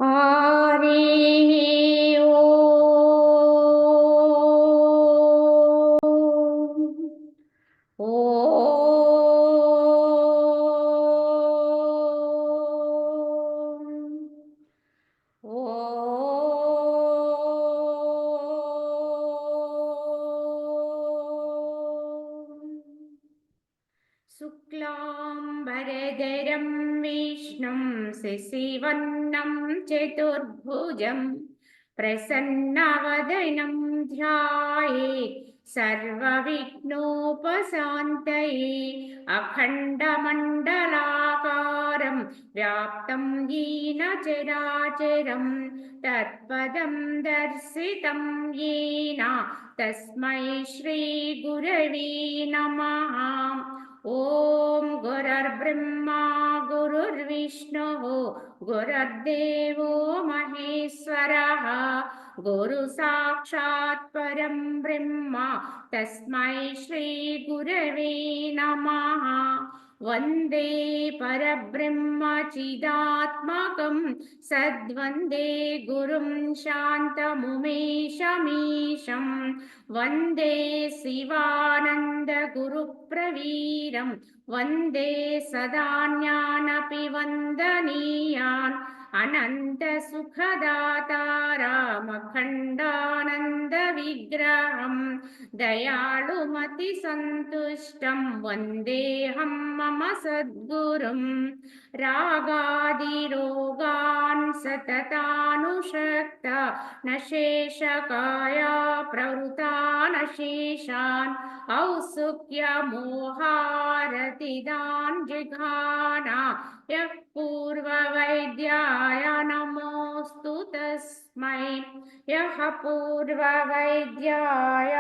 हरि शुक्लाम्बरधरं विष्णुं शशिवर्णं चतुर्भुजं प्रसन्नवदनं ध्यायेत् सर्वविघ्नोपशान्तये अखण्डमण्डलाकारं व्याप्तं येन चराचरं तत्पदं दर्शितं येन तस्मै श्रीगुरवे नमः। ओम गुरुर्ब्रह्मा गुरुर्विष्णुः गुरुर्देवो महेश्वरः गुरु साक्षात् परं ब्रह्म तस्मै श्री गुरवे नमः। वंदे परब्रह्म चिदात्मकं सद्वंदे गुरुं शान्तमुमेशमीशं वंदे शिवानंद गुरुप्रवीरं वंदे सदा ज्ञानपि वन्दनीयान् अनंत सुखदातारामखण्डानन्द विग्रहं दयालुमति सन्तुष्टं वन्देऽहं मम सद्गुरुं रागादिरोगान् सततानुषक्त न शेषकाया प्रवृता न शेषान् औत्सुक्यमोहारतिदान् जिघाना यः पूर्ववैद्याय नमोऽस्तु तस्मै यः पूर्ववैद्याय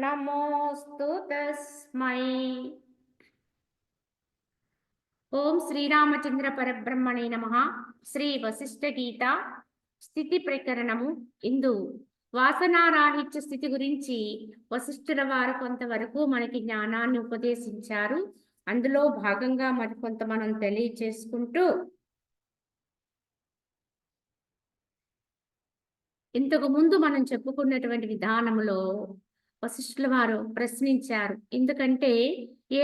नमोऽस्तु तस्मै। ओम శ్రీరామచంద్ర పరబ్రహ్మణే నమః। శ్రీ వశిష్ఠ గీత స్థితి ప్రకరణము ఇందు వాసనారాహిత్య స్థితి గురించి వశిష్ఠుల వారు కొంతవరకు మనకి జ్ఞానాన్ని ఉపదేశించారు. అందులో భాగంగా మరికొంత మనం తెలియచేసుకుంటూ ఇంతకు ముందు మనం చెప్పుకున్నటువంటి విధానములో వశిష్ఠుల వారు ప్రశ్నించారు. ఎందుకంటే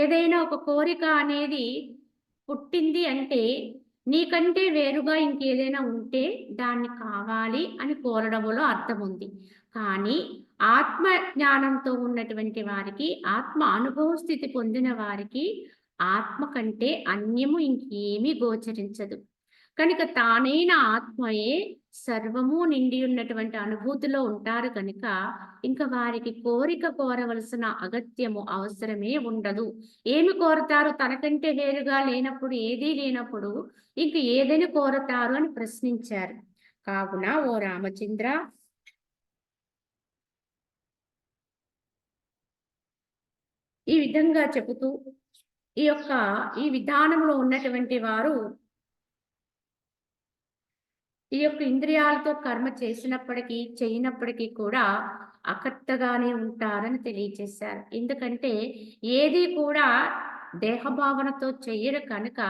ఏదైనా ఒక కోరిక అనేది పుట్టింది అంటే నీకంటే వేరుగా ఇంకేదైనా ఉంటే దాన్ని కావాలి అని కోరడంలో అర్థం ఉంది. కానీ ఆత్మ జ్ఞానంతో ఉన్నటువంటి వారికి, ఆత్మ అనుభవ స్థితి పొందిన వారికి ఆత్మ కంటే అన్యము ఇంకేమీ గోచరించదు. కనుక తానైన ఆత్మయే సర్వము నిండి ఉన్నటువంటి అనుభూతిలో ఉంటారు కనుక ఇంకా వారికి కోరిక కోరవలసిన అగత్యము అవసరమే ఉండదు. ఏమి కోరతారు? తనకంటే వేరుగా లేనప్పుడు, ఏదీ లేనప్పుడు ఇంక ఏదని కోరతారు అని ప్రశ్నించారు. కావున ఓ రామచంద్ర, ఈ విధంగా చెబుతూ ఈ విధానంలో ఉన్నటువంటి వారు ఈ యొక్క ఇంద్రియాలతో కర్మ చేసినప్పటికీ చేయనప్పటికీ కూడా అకర్తగానే ఉంటారని తెలియజేశారు. ఎందుకంటే ఏది కూడా దేహభావనతో చెయ్యరు కనుక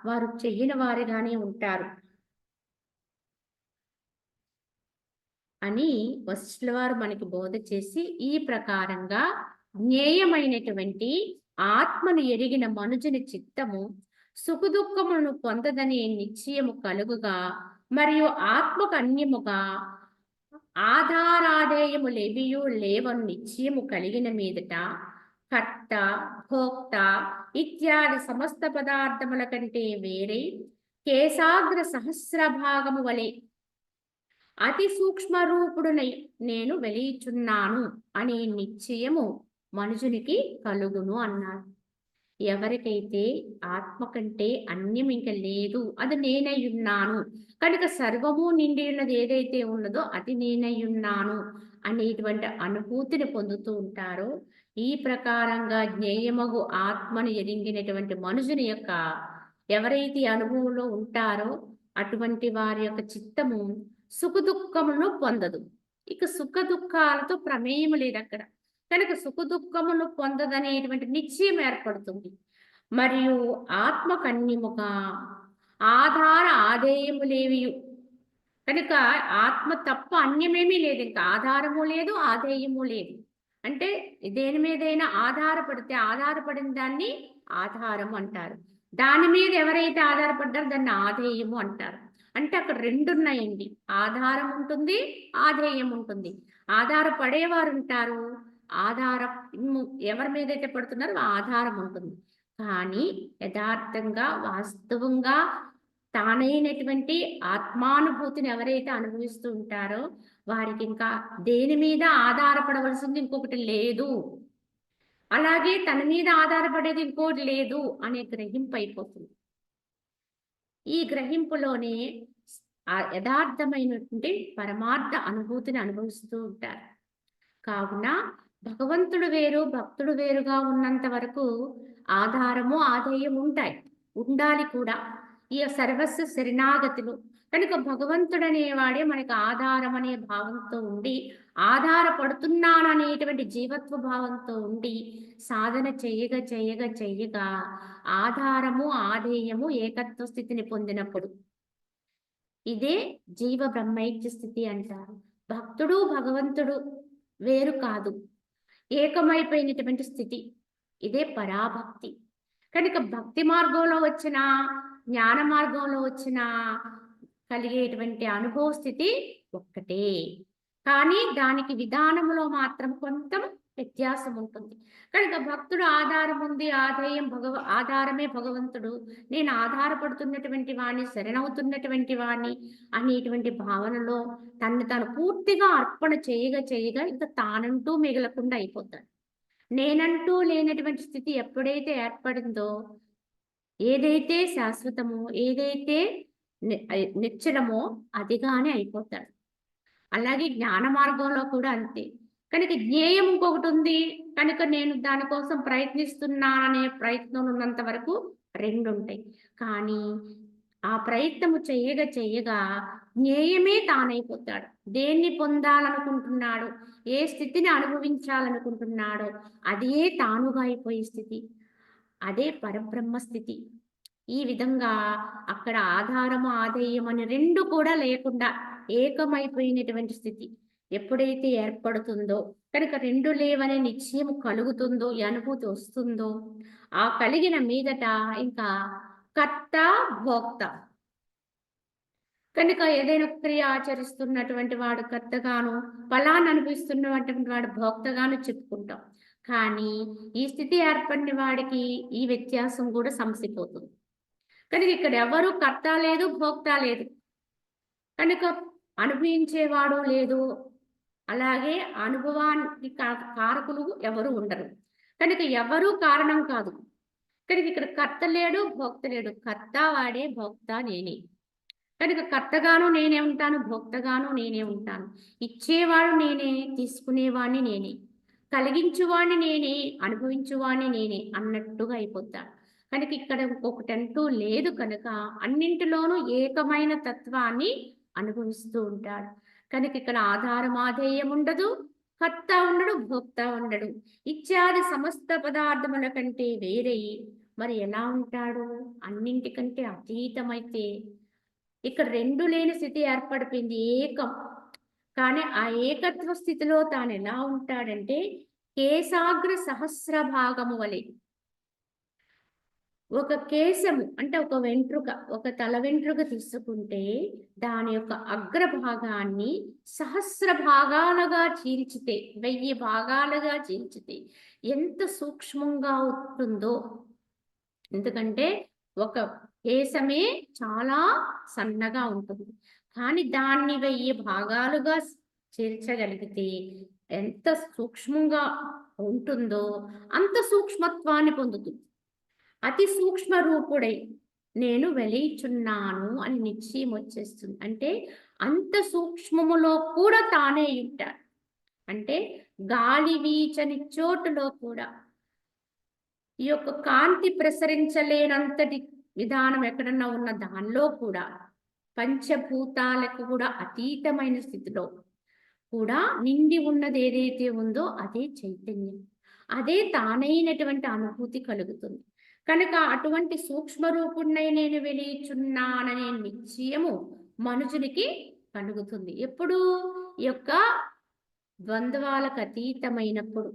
వారు చెయ్యని వారిగానే ఉంటారు అని వశిష్ఠుల వారు మనకి బోధ చేసి, ఈ ప్రకారంగా జ్ఞేయమైనటువంటి ఆత్మను ఎరిగిన మనుజుని చిత్తము సుఖదుఖములను పొందదనే నిశ్చయము కలుగుగా, మరియు ఆత్మకు అన్యముగా ఆధారాధేయములేవియూ లేవను నిశ్చయము కలిగిన మీదట కర్త, భోక్త ఇత్యాది సమస్త పదార్థముల కంటే వేరే కేశాగ్ర సహస్రభాగము వలె అతి సూక్ష్మ రూపుడునై నేను వెలియుచున్నాను అనే నిశ్చయము మనుషునికి కలుగును అన్నారు. ఎవరికైతే ఆత్మ కంటే అన్యం ఇంక లేదు, అది నేనై ఉన్నాను కనుక సర్వము నిండి ఉన్నది ఏదైతే ఉన్నదో అది నేనై ఉన్నాను అనేటువంటి అనుభూతిని పొందుతూ ఉంటారో, ఈ ప్రకారంగా జ్ఞేయమగు ఆత్మను ఎరింగినటువంటి మనుషుని యొక్క ఎవరైతే అనుభవంలో ఉంటారో అటువంటి వారి యొక్క చిత్తము సుఖ దుఃఖములను పొందదు. ఇక సుఖ దుఃఖాలతో ప్రమేయం లేదు అక్కడ. కనుక సుఖ దుఃఖమును పొందదనేటువంటి నిశ్చయం ఏర్పడుతుంది. మరియు ఆత్మకన్యముగా ఆధార ఆదేయములేవి కనుక ఆత్మ తప్ప అన్యమేమీ లేదు. ఇంకా ఆధారము లేదు, ఆధేయము లేదు. అంటే దేని మీదైనా ఆధారపడితే ఆధారపడిన దాన్ని ఆధారము అంటారు. దాని మీద ఎవరైతే ఆధారపడ్డారో దాన్ని ఆధేయము అంటారు. అంటే అక్కడ 2 ఉన్నాయండి. ఆధారం ఉంటుంది, ఆధేయం ఉంటుంది. ఆధారపడేవారుంటారు. ఆధారము ఎవరి మీదైతే పడుతున్నారో ఆధారం ఉంటుంది. కానీ యథార్థంగా, వాస్తవంగా తానైనటువంటి ఆత్మానుభూతిని ఎవరైతే అనుభవిస్తూ ఉంటారో వారికి ఇంకా దేని మీద ఆధారపడవలసింది ఇంకొకటి లేదు. అలాగే తన మీద ఆధారపడేది ఇంకోటి లేదు అనే గ్రహింపు అయిపోతుంది. ఈ గ్రహింపులోనే యథార్థమైనటువంటి పరమార్థ అనుభూతిని అనుభవిస్తూ ఉంటారు. కావున భగవంతుడు వేరు, భక్తుడు వేరుగా ఉన్నంత వరకు ఆధారము, ఆధేయం ఉంటాయి. ఉండాలి కూడా. ఈ సర్వస్వ శరణాగతులు. కనుక భగవంతుడనేవాడే మనకు ఆధారం అనే భావంతో ఉండి, ఆధారపడుతున్నాననేటువంటి జీవత్వ భావంతో ఉండి, సాధన చెయ్యగా ఆధారము, ఆధేయము ఏకత్వ స్థితిని పొందినప్పుడు ఇదే జీవ బ్రహ్మైక్య స్థితి అంటారు. భక్తుడు, భగవంతుడు వేరు కాదు. ఏకమైపోయినటువంటి స్థితి. ఇదే పరాభక్తి. కనుక భక్తి మార్గంలో వచ్చిన, జ్ఞాన మార్గంలో వచ్చిన కలిగేటువంటి అనుభవ స్థితి ఒక్కటే. కానీ దానికి విధానములో మాత్రం కొంత వ్యత్యాసం ఉంటుంది. కనుక భక్తుడు ఆధారం ఉంది, ఆధారమే భగవంతుడు, నేను ఆధారపడుతున్నటువంటి వాణ్ణి, శరణవుతున్నటువంటి వాణ్ణి అనేటువంటి భావనలో తను తాను పూర్తిగా అర్పణ చేయగా ఇంకా తానంటూ మిగలకుండా అయిపోతాడు. నేనంటూ లేనటువంటి స్థితి ఎప్పుడైతే ఏర్పడిందో, ఏదైతే శాశ్వతమో, ఏదైతే నిశ్చలమో అదిగానే అయిపోతాడు. అలాగే జ్ఞాన మార్గంలో కూడా అంతే. కనుక జ్ఞేయం ఇంకొకటి ఉంది కనుక నేను దానికోసం ప్రయత్నిస్తున్నాననే ప్రయత్నం ఉన్నంత వరకు 2 ఉంటాయి. కానీ ఆ ప్రయత్నము చెయ్యగా జ్ఞేయమే తానైపోతాడు. దేన్ని పొందాలనుకుంటున్నాడో, ఏ స్థితిని అనుభవించాలనుకుంటున్నాడో అదే తానుగా అయిపోయే స్థితి. అదే పరబ్రహ్మ స్థితి. ఈ విధంగా అక్కడ ఆధారము, ఆధేయం అని 2 కూడా లేకుండా ఏకమైపోయినటువంటి స్థితి ఎప్పుడైతే ఏర్పడుతుందో, కనుక 2 లేవనే నిశ్చయం కలుగుతుందో, ఈ అనుభూతి వస్తుందో, ఆ కలిగిన మీదట ఇంకా కర్త, భోక్త. కనుక ఏదైనా క్రియ ఆచరిస్తున్నటువంటి వాడు కర్తగాను, ఫలాన్ని అనిపిస్తున్నటువంటి వాడు భోక్తగాను చెప్పుకుంటాం. కానీ ఈ స్థితి ఏర్పడిన వాడికి ఈ వ్యత్యాసం కూడా సమసిపోతుంది. కనుక ఇక్కడ ఎవరు కర్త లేదు, భోక్త లేదు. కనుక అనుభవించేవాడు లేదు. అలాగే అనుభవానికి కారకులు ఎవరు ఉండరు. కనుక ఎవరు కారణం కాదు. కనుక ఇక్కడ కర్త లేడు, భోక్త లేడు. కర్త వాడే, భోక్త నేనే. కనుక కర్తగాను నేనే ఉంటాను, భోక్తగాను నేనే ఉంటాను. ఇచ్చేవాడు నేనే, తీసుకునేవాడిని నేనే, కలిగించువాడిని నేనే, అనుభవించువాడిని నేనే అన్నట్టుగా అయిపోతాడు. కనుక ఇక్కడ ఇంకొకటంటూ లేదు కనుక అన్నింటిలోనూ ఏకమైన తత్వాన్ని అనుభవిస్తూ ఉంటాడు. కనుక ఇక్కడ ఆధారమాధేయం ఉండదు, కర్త ఉండడు, భోక్త ఉండడు. ఇత్యాది సమస్త పదార్థముల కంటే వేరే మరి ఎలా ఉంటాడు? అన్నింటికంటే అతీతమైతే ఇక్కడ 2 లేని స్థితి ఏర్పడిపోయింది, ఏకం. కానీ ఆ ఏకత్వ స్థితిలో తాను ఎలా ఉంటాడంటే కేశాగ్ర సహస్ర భాగము వలె. ఒక కేశము అంటే ఒక వెంట్రుక, ఒక తల వెంట్రుక తీసుకుంటే దాని యొక్క అగ్రభాగాన్ని సహస్ర భాగాలుగా చీల్చితే, 1000 భాగాలుగా చీల్చితే ఎంత సూక్ష్మంగా ఉంటుందో. ఎందుకంటే ఒక కేశమే చాలా సన్నగా ఉంటుంది. కానీ దాన్ని 1000 భాగాలుగా చేర్చగలిగితే ఎంత సూక్ష్మంగా ఉంటుందో అంత సూక్ష్మత్వాన్ని పొందుతుంది. అతి సూక్ష్మ రూపుడై నేను వెలిచున్నాను అని నిశ్చయం వచ్చేస్తుంది. అంటే అంత సూక్ష్మములో కూడా తానే ఉంటాడు. అంటే గాలి వీచని చోటులో కూడా ఈ యొక్క కాంతి ప్రసరించలేనంతటి విధానం ఎక్కడన్నా ఉన్న దానిలో కూడా పంచభూతాలకు కూడా అతీతమైన స్థితిలో కూడా నిండి ఉన్నది ఏదైతే ఉందో అదే చైతన్యం, అదే తానైనటువంటి అనుభూతి కలుగుతుంది. కనుక అటువంటి సూక్ష్మ రూపుణ్ణి నేను వెలిచున్నాననే నిశ్చయము మనుషునికి కలుగుతుంది. ఎప్పుడు? ఈ యొక్క ద్వంద్వాలకు అతీతమైనప్పుడు,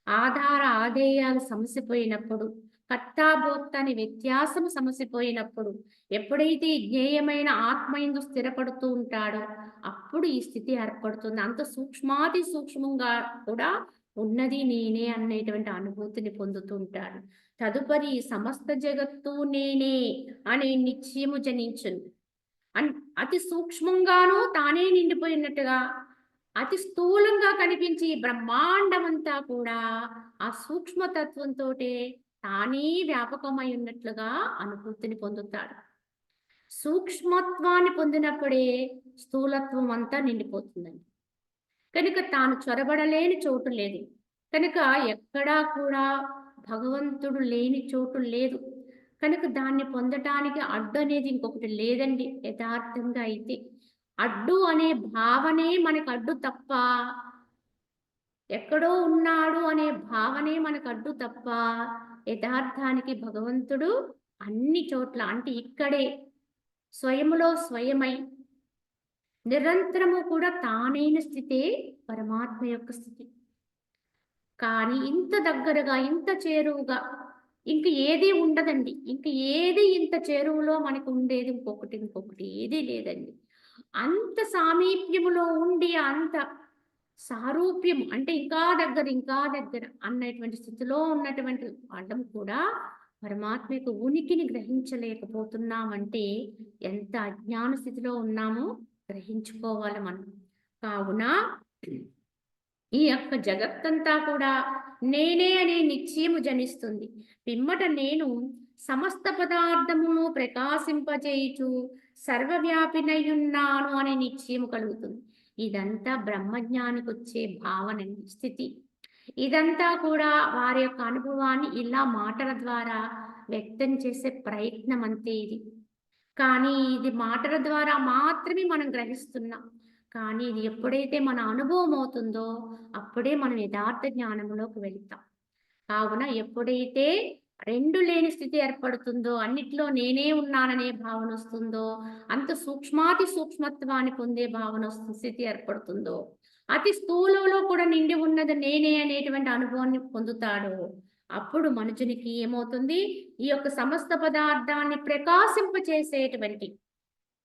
ఆధార ఆధేయాలు సమసిపోయినప్పుడు, కర్తాభోక్త అనే వ్యత్యాసం సమసిపోయినప్పుడు, ఎప్పుడైతే ఈ జ్ఞేయమైన ఆత్మయందు స్థిరపడుతూ ఉంటాడో అప్పుడు ఈ స్థితి ఏర్పడుతుంది. అంత సూక్ష్మాతి సూక్ష్మంగా కూడా ఉన్నది నేనే అనేటువంటి అనుభూతిని పొందుతూ ఉంటాడు. తదుపరి ఈ సమస్త జగత్తు నేనే అనే నిశ్చయము జనించును. అన్ అతి సూక్ష్మంగాను తానే నిండిపోయినట్టుగా, అతి స్థూలంగా కనిపించి ఈ బ్రహ్మాండమంతా కూడా ఆ సూక్ష్మతత్వంతోటే తానే వ్యాపకమై ఉన్నట్లుగా అనుభూతిని పొందుతాడు. సూక్ష్మత్వాన్ని పొందినప్పుడే స్థూలత్వం అంతా నిండిపోతుందండి. కనుక తాను చొరబడలేని చోటు లేదు. కనుక ఎక్కడా కూడా భగవంతుడు లేని చోటు లేదు. కనుక దాన్ని పొందటానికి అడ్డు అనేది ఇంకొకటి లేదండి. యథార్థంగా అయితే అడ్డు అనే భావనే మనకు అడ్డు తప్ప, ఎక్కడో ఉన్నాడు అనే భావనే మనకు అడ్డు తప్ప, యథార్థానికి భగవంతుడు అన్ని చోట్ల అంటే ఇక్కడే స్వయములో స్వయమై నిరంతరము కూడా తానైన స్థితే పరమాత్మ యొక్క స్థితి. కానీ ఇంత దగ్గరగా, ఇంత చేరువుగా ఇంక ఏది ఉండదండి. ఇంక ఏది ఇంత చేరువలో మనకు ఉండేది ఇంకొకటి ఏదీ లేదండి. అంత సామీప్యములో ఉండి, అంత సారూప్యం అంటే ఇంకా దగ్గర అన్నటువంటి స్థితిలో ఉన్నటువంటి వాళ్ళం కూడా పరమాత్మ యొక్క ఉనికిని గ్రహించలేకపోతున్నామంటే ఎంత అజ్ఞాన స్థితిలో ఉన్నామో గ్రహించుకోవాలి మనం. కావున ఈ యొక్క జగత్తంతా కూడా నేనే అనే నిశ్చయము జనిస్తుంది. పిమ్మట నేను సమస్త పదార్థమును ప్రకాశింపజేయుచు సర్వవ్యాపినయున్నాను అనే నిశ్చయము కలుగుతుంది. ఇదంతా బ్రహ్మజ్ఞానికి వచ్చే భావనండి, స్థితి. ఇదంతా కూడా వారి యొక్క అనుభవాన్ని ఇలా మాటల ద్వారా వ్యక్తం చేసే ప్రయత్నం అంతే ఇది. కానీ ఇది మాటల ద్వారా మాత్రమే మనం గ్రహిస్తున్నాం. కానీ ఇది ఎప్పుడైతే మన అనుభవం అవుతుందో అప్పుడే మనం యథార్థ జ్ఞానంలోకి వెళ్తాం. కావున ఎప్పుడైతే రెండు లేని స్థితి ఏర్పడుతుందో, అన్నిట్లో నేనే ఉన్నాననే భావన వస్తుందో, అంత సూక్ష్మాతి సూక్ష్మత్వాన్ని పొందే భావన స్థితి ఏర్పడుతుందో, అతి స్థూలంలో కూడా నిండి ఉన్నది నేనే అనేటువంటి అనుభవాన్ని పొందుతాడో అప్పుడు మనుషునికి ఏమవుతుంది? ఈ యొక్క సమస్త పదార్థాన్ని ప్రకాశింపచేసేటువంటి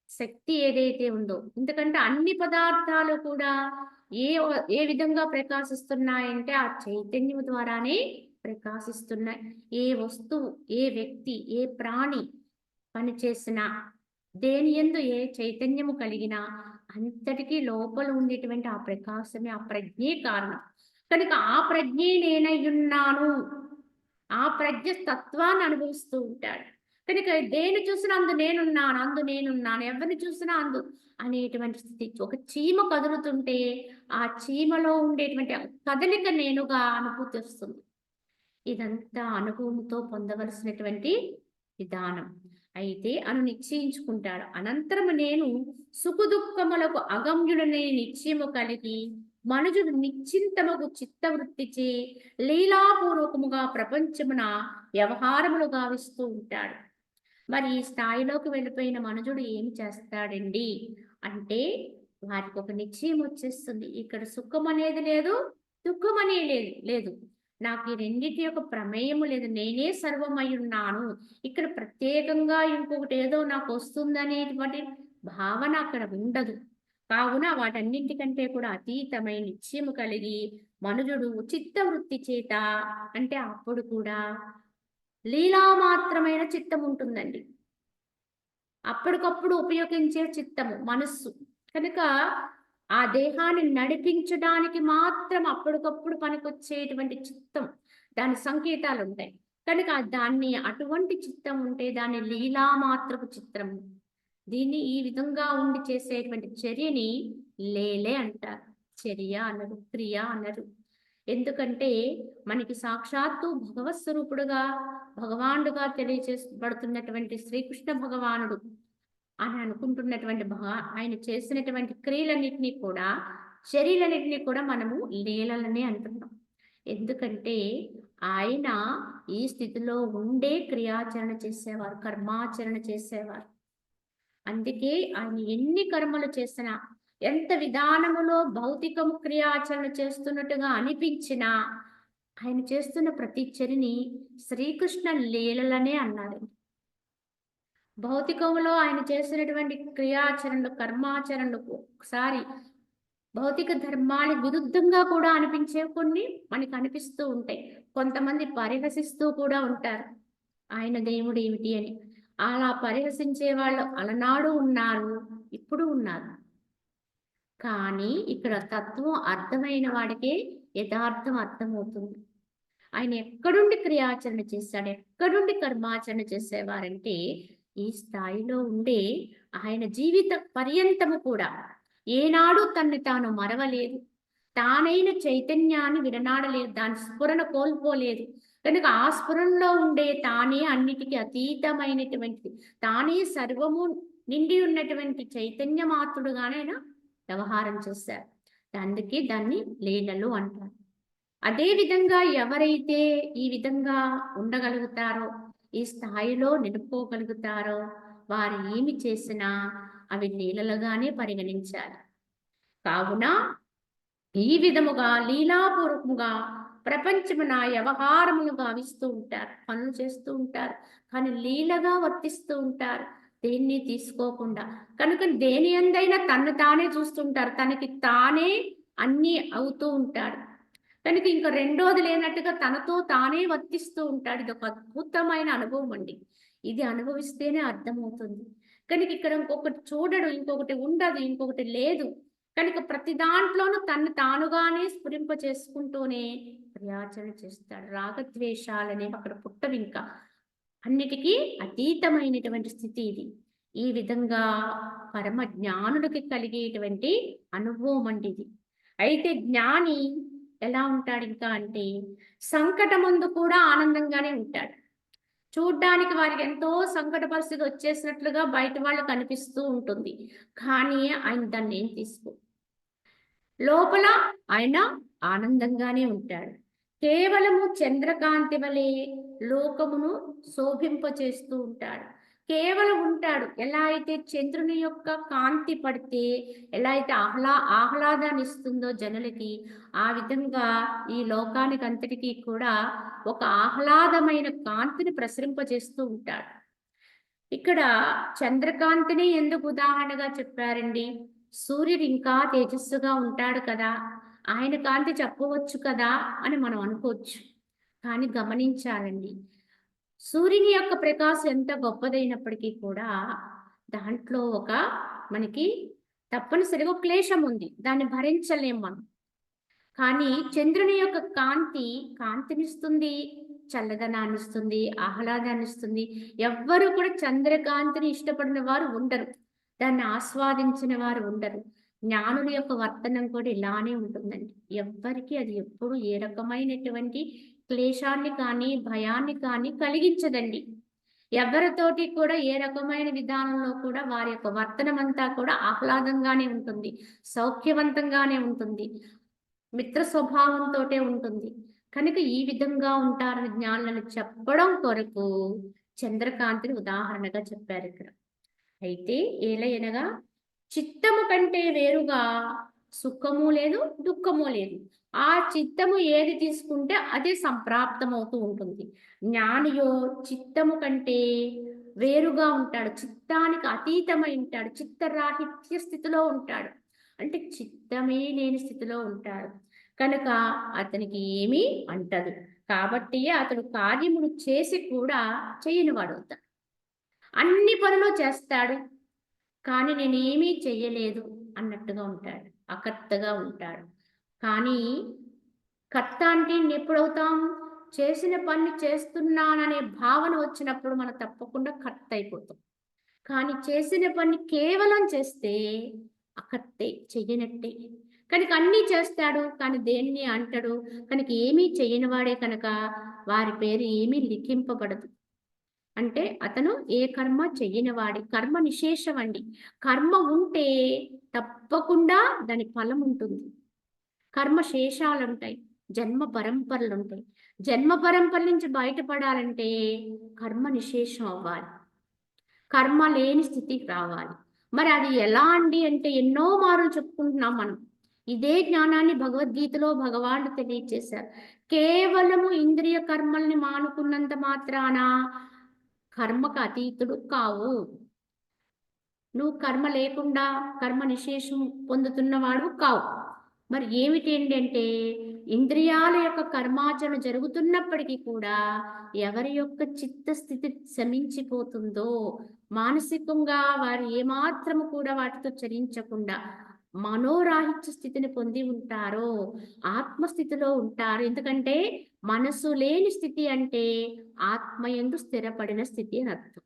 శక్తి ఏదైతే ఉందో, ఎందుకంటే అన్ని పదార్థాలు కూడా ఏ ఏ విధంగా ప్రకాశిస్తున్నాయంటే ఆ చైతన్యం ద్వారానే ప్రకాశిస్తున్నాయి. ఏ వస్తువు, ఏ వ్యక్తి, ఏ ప్రాణి పనిచేసినా, దేని యందు ఏ చైతన్యము కలిగినా అంతటికీ లోపల ఉండేటువంటి ఆ ప్రకాశమే, ఆ ప్రజ్ఞే కారణం. కనుక ఆ ప్రజ్ఞే నేనయ్యున్నాను, ఆ ప్రజ్ఞ తత్వాన్ని అనుభవిస్తూ ఉంటాడు. కనుక దేని చూసినా అందు నేనున్నాను, ఎవరిని చూసినా అందు అనేటువంటి స్థితి. ఒక చీమ కదులుతుంటే ఆ చీమలో ఉండేటువంటి కదలిక నేనుగా అనుభూతి వస్తుంది. ఇదంతా అనుభవంతో పొందవలసినటువంటి విధానం. అయితే నిశ్చయించుకుంటాడు. అనంతరము నేను సుఖదుఃఖములకు అగమ్యుడనే నిశ్చయము కలిగి మనుజుడు నిశ్చింతముకు చిత్తవృత్తిచే లీలాపూర్వకముగా ప్రపంచమున వ్యవహారములు గావిస్తూ ఉంటాడు. మరి ఈ స్థాయిలోకి వెళ్ళిపోయిన మనుజుడు ఏం చేస్తాడండి అంటే, వారికి ఒక నిశ్చయం వచ్చేస్తుంది. ఇక్కడ సుఖం అనేది లేదు, దుఃఖం అనేది లేదు. నాకు ఈ రెండిటి యొక్క ప్రమేయము లేదు. నేనే సర్వమై ఉన్నాను. ఇక్కడ ప్రత్యేకంగా ఇంకొకటి ఏదో నాకు వస్తుందనేటువంటి భావన అక్కడ ఉండదు. కావున వాటన్నింటికంటే కూడా అతీతమైన నిశ్చయము కలిగి మనుజుడు చిత్తవృత్తి చేత, అంటే అప్పుడు కూడా లీలా మాత్రమైన చిత్తం ఉంటుందండి. అప్పటికప్పుడు ఉపయోగించే చిత్తము మనస్సు. కనుక ఆ దేహాన్ని నడిపించడానికి మాత్రం అప్పటికప్పుడు పనికొచ్చేటువంటి చిత్తం, దాని సంకేతాలు ఉంటాయి. కనుక దాన్ని అటువంటి చిత్తం ఉంటే దాన్ని లీలా మాత్రపు చిత్రము. దీన్ని ఈ విధంగా ఉండి చేసేటువంటి చర్యని లేలే అంటారు. చర్య అనరు, క్రియ అనరు. ఎందుకంటే మనకి సాక్షాత్తు భగవత్ స్వరూపుడుగా, భగవానుడుగా తెలియచేయబడుతున్నటువంటి శ్రీకృష్ణ భగవానుడు అని అనుకుంటున్నటువంటి ఆయన చేసినటువంటి క్రియలన్నింటినీ కూడా, చర్యలన్నింటినీ కూడా మనము లీలలనే అంటున్నాం. ఎందుకంటే ఆయన ఈ స్థితిలో ఉండే క్రియాచరణ చేసేవారు, కర్మాచరణ చేసేవారు. అందుకే ఆయన ఎన్ని కర్మలు చేసినా, ఎంత విధానములో భౌతికము క్రియాచరణ చేస్తున్నట్టుగా అనిపించినా ఆయన చేస్తున్న ప్రతి చర్యని శ్రీకృష్ణ లీలలనే అన్నారు. భౌతికంలో ఆయన చేసినటువంటి క్రియాచరణలు, కర్మాచరణలు ఒకసారి భౌతిక ధర్మానికి విరుద్ధంగా కూడా అనిపించే కొన్ని మనకు అనిపిస్తూ ఉంటాయి. కొంతమంది పరిహసిస్తూ కూడా ఉంటారు, ఆయన దేవుడు ఏమిటి అని. అలా పరిహసించే వాళ్ళు అలనాడు ఉన్నారు, ఇప్పుడు ఉన్నారు. కానీ ఇక్కడ తత్వం అర్థమైన వాడికే యథార్థం అర్థమవుతుంది. ఆయన ఎక్కడుండి క్రియాచరణ చేశాడు, ఎక్కడుండి కర్మాచరణ చేసేవారంటే ఈ స్థాయిలో ఉండే ఆయన జీవిత పర్యంతము కూడా ఏనాడు తన్ని తాను మరవలేదు. తానైన చైతన్యాన్ని విడనాడలేదు, దాని స్ఫురణ కోల్పోలేదు. కనుక ఆ స్ఫురణలో ఉండే తానే అన్నిటికీ అతీతమైనటువంటి, తానే సర్వము నిండి ఉన్నటువంటి చైతన్య మాత్రుడుగానైనా వ్యవహారం చేశారు. అందుకే దాన్ని లీలలు అంటారు. అదే విధంగా ఎవరైతే ఈ విధంగా ఉండగలుగుతారో, ఈ స్థాయిలో నిలుపుకోగలుగుతారో, వారు ఏమి చేసినా అవి లీలలుగానే పరిగణించాలి. కావున ఈ విధముగా లీలాపూర్వకముగా ప్రపంచమున వ్యవహారములు గావిస్తూ ఉంటారు, పనులు చేస్తూ ఉంటారు, కానీ లీలగా వర్తిస్తూ ఉంటారు, దేన్ని తీసుకోకుండా. కనుక దేని అందైనా తన్ను తానే చూస్తుంటారు, తనకి తానే అన్నీ అవుతూ ఉంటాడు. కనుక ఇంకా రెండోది లేనట్టుగా తనతో తానే వర్తిస్తూ ఉంటాడు. ఇది ఒక అద్భుతమైన అనుభవం అండి. ఇది అనుభవిస్తేనే అర్థమవుతుంది. కనుక ఇక్కడ ఇంకొకటి చూడడు, ఇంకొకటి ఉండదు, ఇంకొకటి లేదు. కనుక ప్రతి దాంట్లోనూ తను తానుగానే స్ఫురింప చేసుకుంటూనే క్రియాచరణ చేస్తాడు. రాగద్వేషాలనేవి అక్కడ పుట్టవి. ఇంకా అన్నిటికీ అతీతమైనటువంటి స్థితి ఇది. ఈ విధంగా పరమ జ్ఞానుడికి కలిగేటువంటి అనుభవం అండి ఇది. అయితే జ్ఞాని ఎలా ఉంటాడు ఇంకా అంటే సంకట ముందు కూడా ఆనందంగానే ఉంటాడు. చూడ్డానికి వారికి ఎంతో సంకట పరిస్థితి వచ్చేసినట్లుగా బయట వాళ్ళకు కనిపిస్తూ ఉంటుంది, కానీ ఆయన దాన్ని ఏం తీసుకో, లోపల ఆయన ఆనందంగానే ఉంటాడు. కేవలము చంద్రకాంతి వలె లోకమును శోభింపచేస్తూ ఉంటాడు. కేవలం ఉంటాడు. ఎలా అయితే చంద్రుని యొక్క కాంతి పడితే ఎలా అయితే ఆహ్లాదాన్ని ఇస్తుందో జనులకి, ఆ విధంగా ఈ లోకానికి అంతటికీ కూడా ఒక ఆహ్లాదమైన కాంతిని ప్రసరింపజేస్తూ ఉంటాడు. ఇక్కడ చంద్రకాంతిని ఎందుకు ఉదాహరణగా చెప్పారండి? సూర్యుడు ఇంకా తేజస్సుగా ఉంటాడు కదా, ఆయన కాంతి చెప్పవచ్చు కదా అని మనం అనుకోవచ్చు. కానీ గమనించాలండి, సూర్యుని యొక్క ప్రకాశం ఎంత గొప్పదైనప్పటికీ కూడా దాంట్లో ఒక మనకి తప్పనిసరిగా క్లేశం ఉంది, దాన్ని భరించలేం మనం. కానీ చంద్రుని యొక్క కాంతినిస్తుంది, చల్లదనాన్ని ఇస్తుంది, ఆహ్లాదాన్ని ఇస్తుంది. ఎవ్వరు కూడా చంద్రకాంతిని ఇష్టపడిన వారు ఉండరు, దాన్ని ఆస్వాదించిన వారు ఉండరు. జ్ఞానుల యొక్క వర్తనం కూడా ఇలానే ఉంటుందండి. ఎవ్వరికి అది ఎప్పుడు ఏ రకమైనటువంటి క్లేశాన్ని కానీ భయాన్ని కానీ కలిగించదండి. ఎవరితోటి కూడా ఏ రకమైన విధానంలో కూడా వారి యొక్క వర్తనం అంతా కూడా ఆహ్లాదంగానే ఉంటుంది, సౌఖ్యవంతంగానే ఉంటుంది, మిత్ర స్వభావంతో ఉంటుంది. కనుక ఈ విధంగా ఉంటారని జ్ఞానులను చెప్పడం కొరకు చంద్రకాంతిని ఉదాహరణగా చెప్పారు ఇక్కడ. అయితే ఏలయనగా చిత్తము కంటే వేరుగా సుఖము లేదు, దుఃఖము లేదు. ఆ చిత్తము ఏది తీసుకుంటే అదే సంప్రాప్తమవుతూ ఉంటుంది. జ్ఞానియో చిత్తము కంటే వేరుగా ఉంటాడు, చిత్తానికి అతీతమై ఉంటాడు, చిత్తరాహిత్య స్థితిలో ఉంటాడు. అంటే చిత్తమే లేని స్థితిలో ఉంటాడు. కనుక అతనికి ఏమీ అంటదు. కాబట్టి అతడు కార్యమును చేసి కూడా చేయనివాడు అవుతాడు. అన్ని పనులు చేస్తాడు, కానీ నేనేమీ చెయ్యలేదు అన్నట్టుగా ఉంటాడు, అకర్తగా ఉంటాడు. కానీ కర్త అంటే ఎప్పుడవుతాం? చేసిన పని చేస్తున్నాననే భావన వచ్చినప్పుడు మనం తప్పకుండా కర్త అయిపోతాం. కానీ చేసిన పని కేవలం చేస్తే అకర్తే, చెయ్యనట్టే. కనుక అన్నీ చేస్తాడు, కానీ దేన్ని అంటాడు. కనుక ఏమీ చెయ్యని వాడే కనుక వారి పేరు ఏమీ లిఖింపబడదు. అంటే అతను ఏ కర్మ చెయ్యనివాడి, కర్మ నిశేషం అండి. కర్మ ఉంటే తప్పకుండా దాని ఫలం ఉంటుంది. కర్మ శేషాలు ఉంటాయి, జన్మ పరంపరలు ఉంటాయి. జన్మ పరంపర నుంచి బయటపడాలంటే కర్మ నిశేషం అవ్వాలి, కర్మ లేని స్థితికి రావాలి. మరి అది ఎలా అండి అంటే ఎన్నో మార్లు చెప్పుకుంటున్నాం మనం. ఇదే జ్ఞానాన్ని భగవద్గీతలో భగవానుడు తెలియజేశారు. కేవలము ఇంద్రియ కర్మల్ని మానుకున్నంత మాత్రాన కర్మకు అతీతుడు కావు. నువ్వు కర్మ లేకుండా కర్మ నిశేషం పొందుతున్నవాడు కావు. మరి ఏమిటి అంటే ఇంద్రియాల యొక్క కర్మాచరణ జరుగుతున్నప్పటికీ కూడా ఎవరి యొక్క చిత్తస్థితి శమించిపోతుందో, మానసికంగా వారు ఏమాత్రము కూడా వాటితో చరించకుండా మనోరాహిత్య స్థితిని పొంది ఉంటారో, ఆత్మస్థితిలో ఉంటారు. ఎందుకంటే మనసు లేని స్థితి అంటే ఆత్మయందు స్థిరపడిన స్థితి అని అర్థం.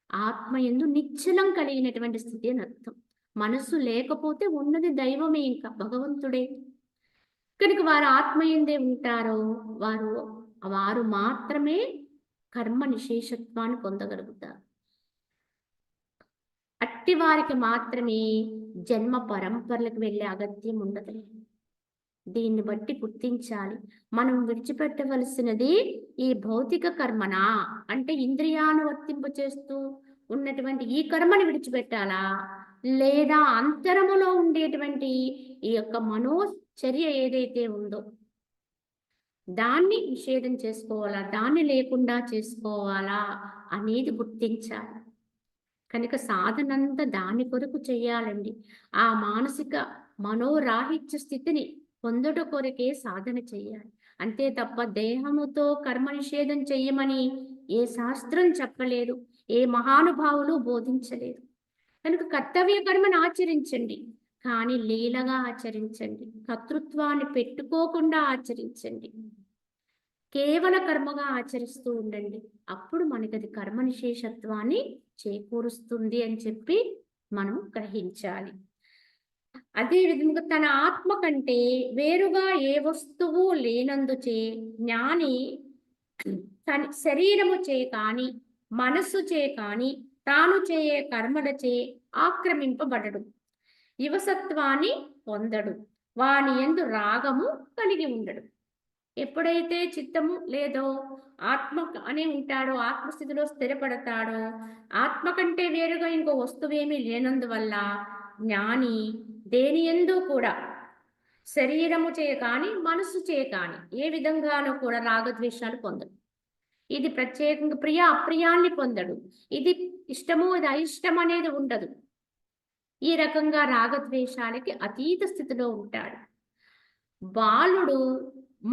ఆత్మయందు నిశ్చలం కలిగినటువంటి స్థితి అని అర్థం. మనస్సు లేకపోతే ఉన్నది దైవమే, ఇంకా భగవంతుడే. కనుక వారు ఆత్మయందే ఉంటారో వారు వారు మాత్రమే కర్మ నిశేషత్వాన్ని పొందగలుగుతారు. అట్టి వారికి మాత్రమే జన్మ పరంపరలకు వెళ్ళే అగత్యం ఉండదు. దీన్ని బట్టి గుర్తించాలి. మనం విడిచిపెట్టవలసినది ఈ భౌతిక కర్మనా అంటే ఇంద్రియాను వర్తింప చేస్తూ ఉన్నటువంటి ఈ కర్మని విడిచిపెట్టాలా, లేదా అంతరములో ఉండేటువంటి ఈ యొక్క మనోచర్య ఏదైతే ఉందో దాన్ని నిషేధం చేసుకోవాలా, దాన్ని లేకుండా చేసుకోవాలా అనేది గుర్తించాలి. కనుక సాధనంతా దాని కొరకు చెయ్యాలండి. ఆ మానసిక మనోరాహిత్య స్థితిని పొందుట కొరకే సాధన చెయ్యాలి. అంతే తప్ప దేహముతో కర్మ నిషేధం చెయ్యమని ఏ శాస్త్రం చెప్పలేదు, ఏ మహానుభావులు బోధించలేదు. కనుక కర్తవ్య కర్మను ఆచరించండి, కానీ లీలగా ఆచరించండి. కర్తృత్వాన్ని పెట్టుకోకుండా ఆచరించండి. కేవల కర్మగా ఆచరిస్తూ ఉండండి. అప్పుడు మనకి అది కర్మ నిశేషత్వాన్ని చేకూరుస్తుంది అని చెప్పి మనం గ్రహించాలి. అదే విధంగా తన ఆత్మ కంటే వేరుగా ఏ వస్తువు లేనందుచే జ్ఞాని తన శరీరము చే కాని మనస్సు చే కాని తాను చేయే కర్మలచే ఆక్రమింపబడడు, యువసత్వాన్ని పొందడు, వాని యందు రాగము కలిగి ఉండడు. ఎప్పుడైతే చిత్తము లేదో ఆత్మ అని ఉంటాడో, ఆత్మస్థితిలో స్థిరపడతాడో, ఆత్మ కంటే వేరుగా ఇంకో వస్తువేమీ లేనందువల్ల జ్ఞాని దేని యందు కూడా శరీరము చే కాని మనస్సు చే కాని ఏ విధంగానూ కూడా రాగద్వేషాలు పొందడు. ఇది ప్రత్యేకంగా ప్రియ అప్రియాన్ని పొందడు. ఇది ఇష్టము ఇది అయిష్టం అనేది ఉండదు. ఈ రకంగా రాగద్వేషాలకి అతీత స్థితిలో ఉంటాడు. బాలుడు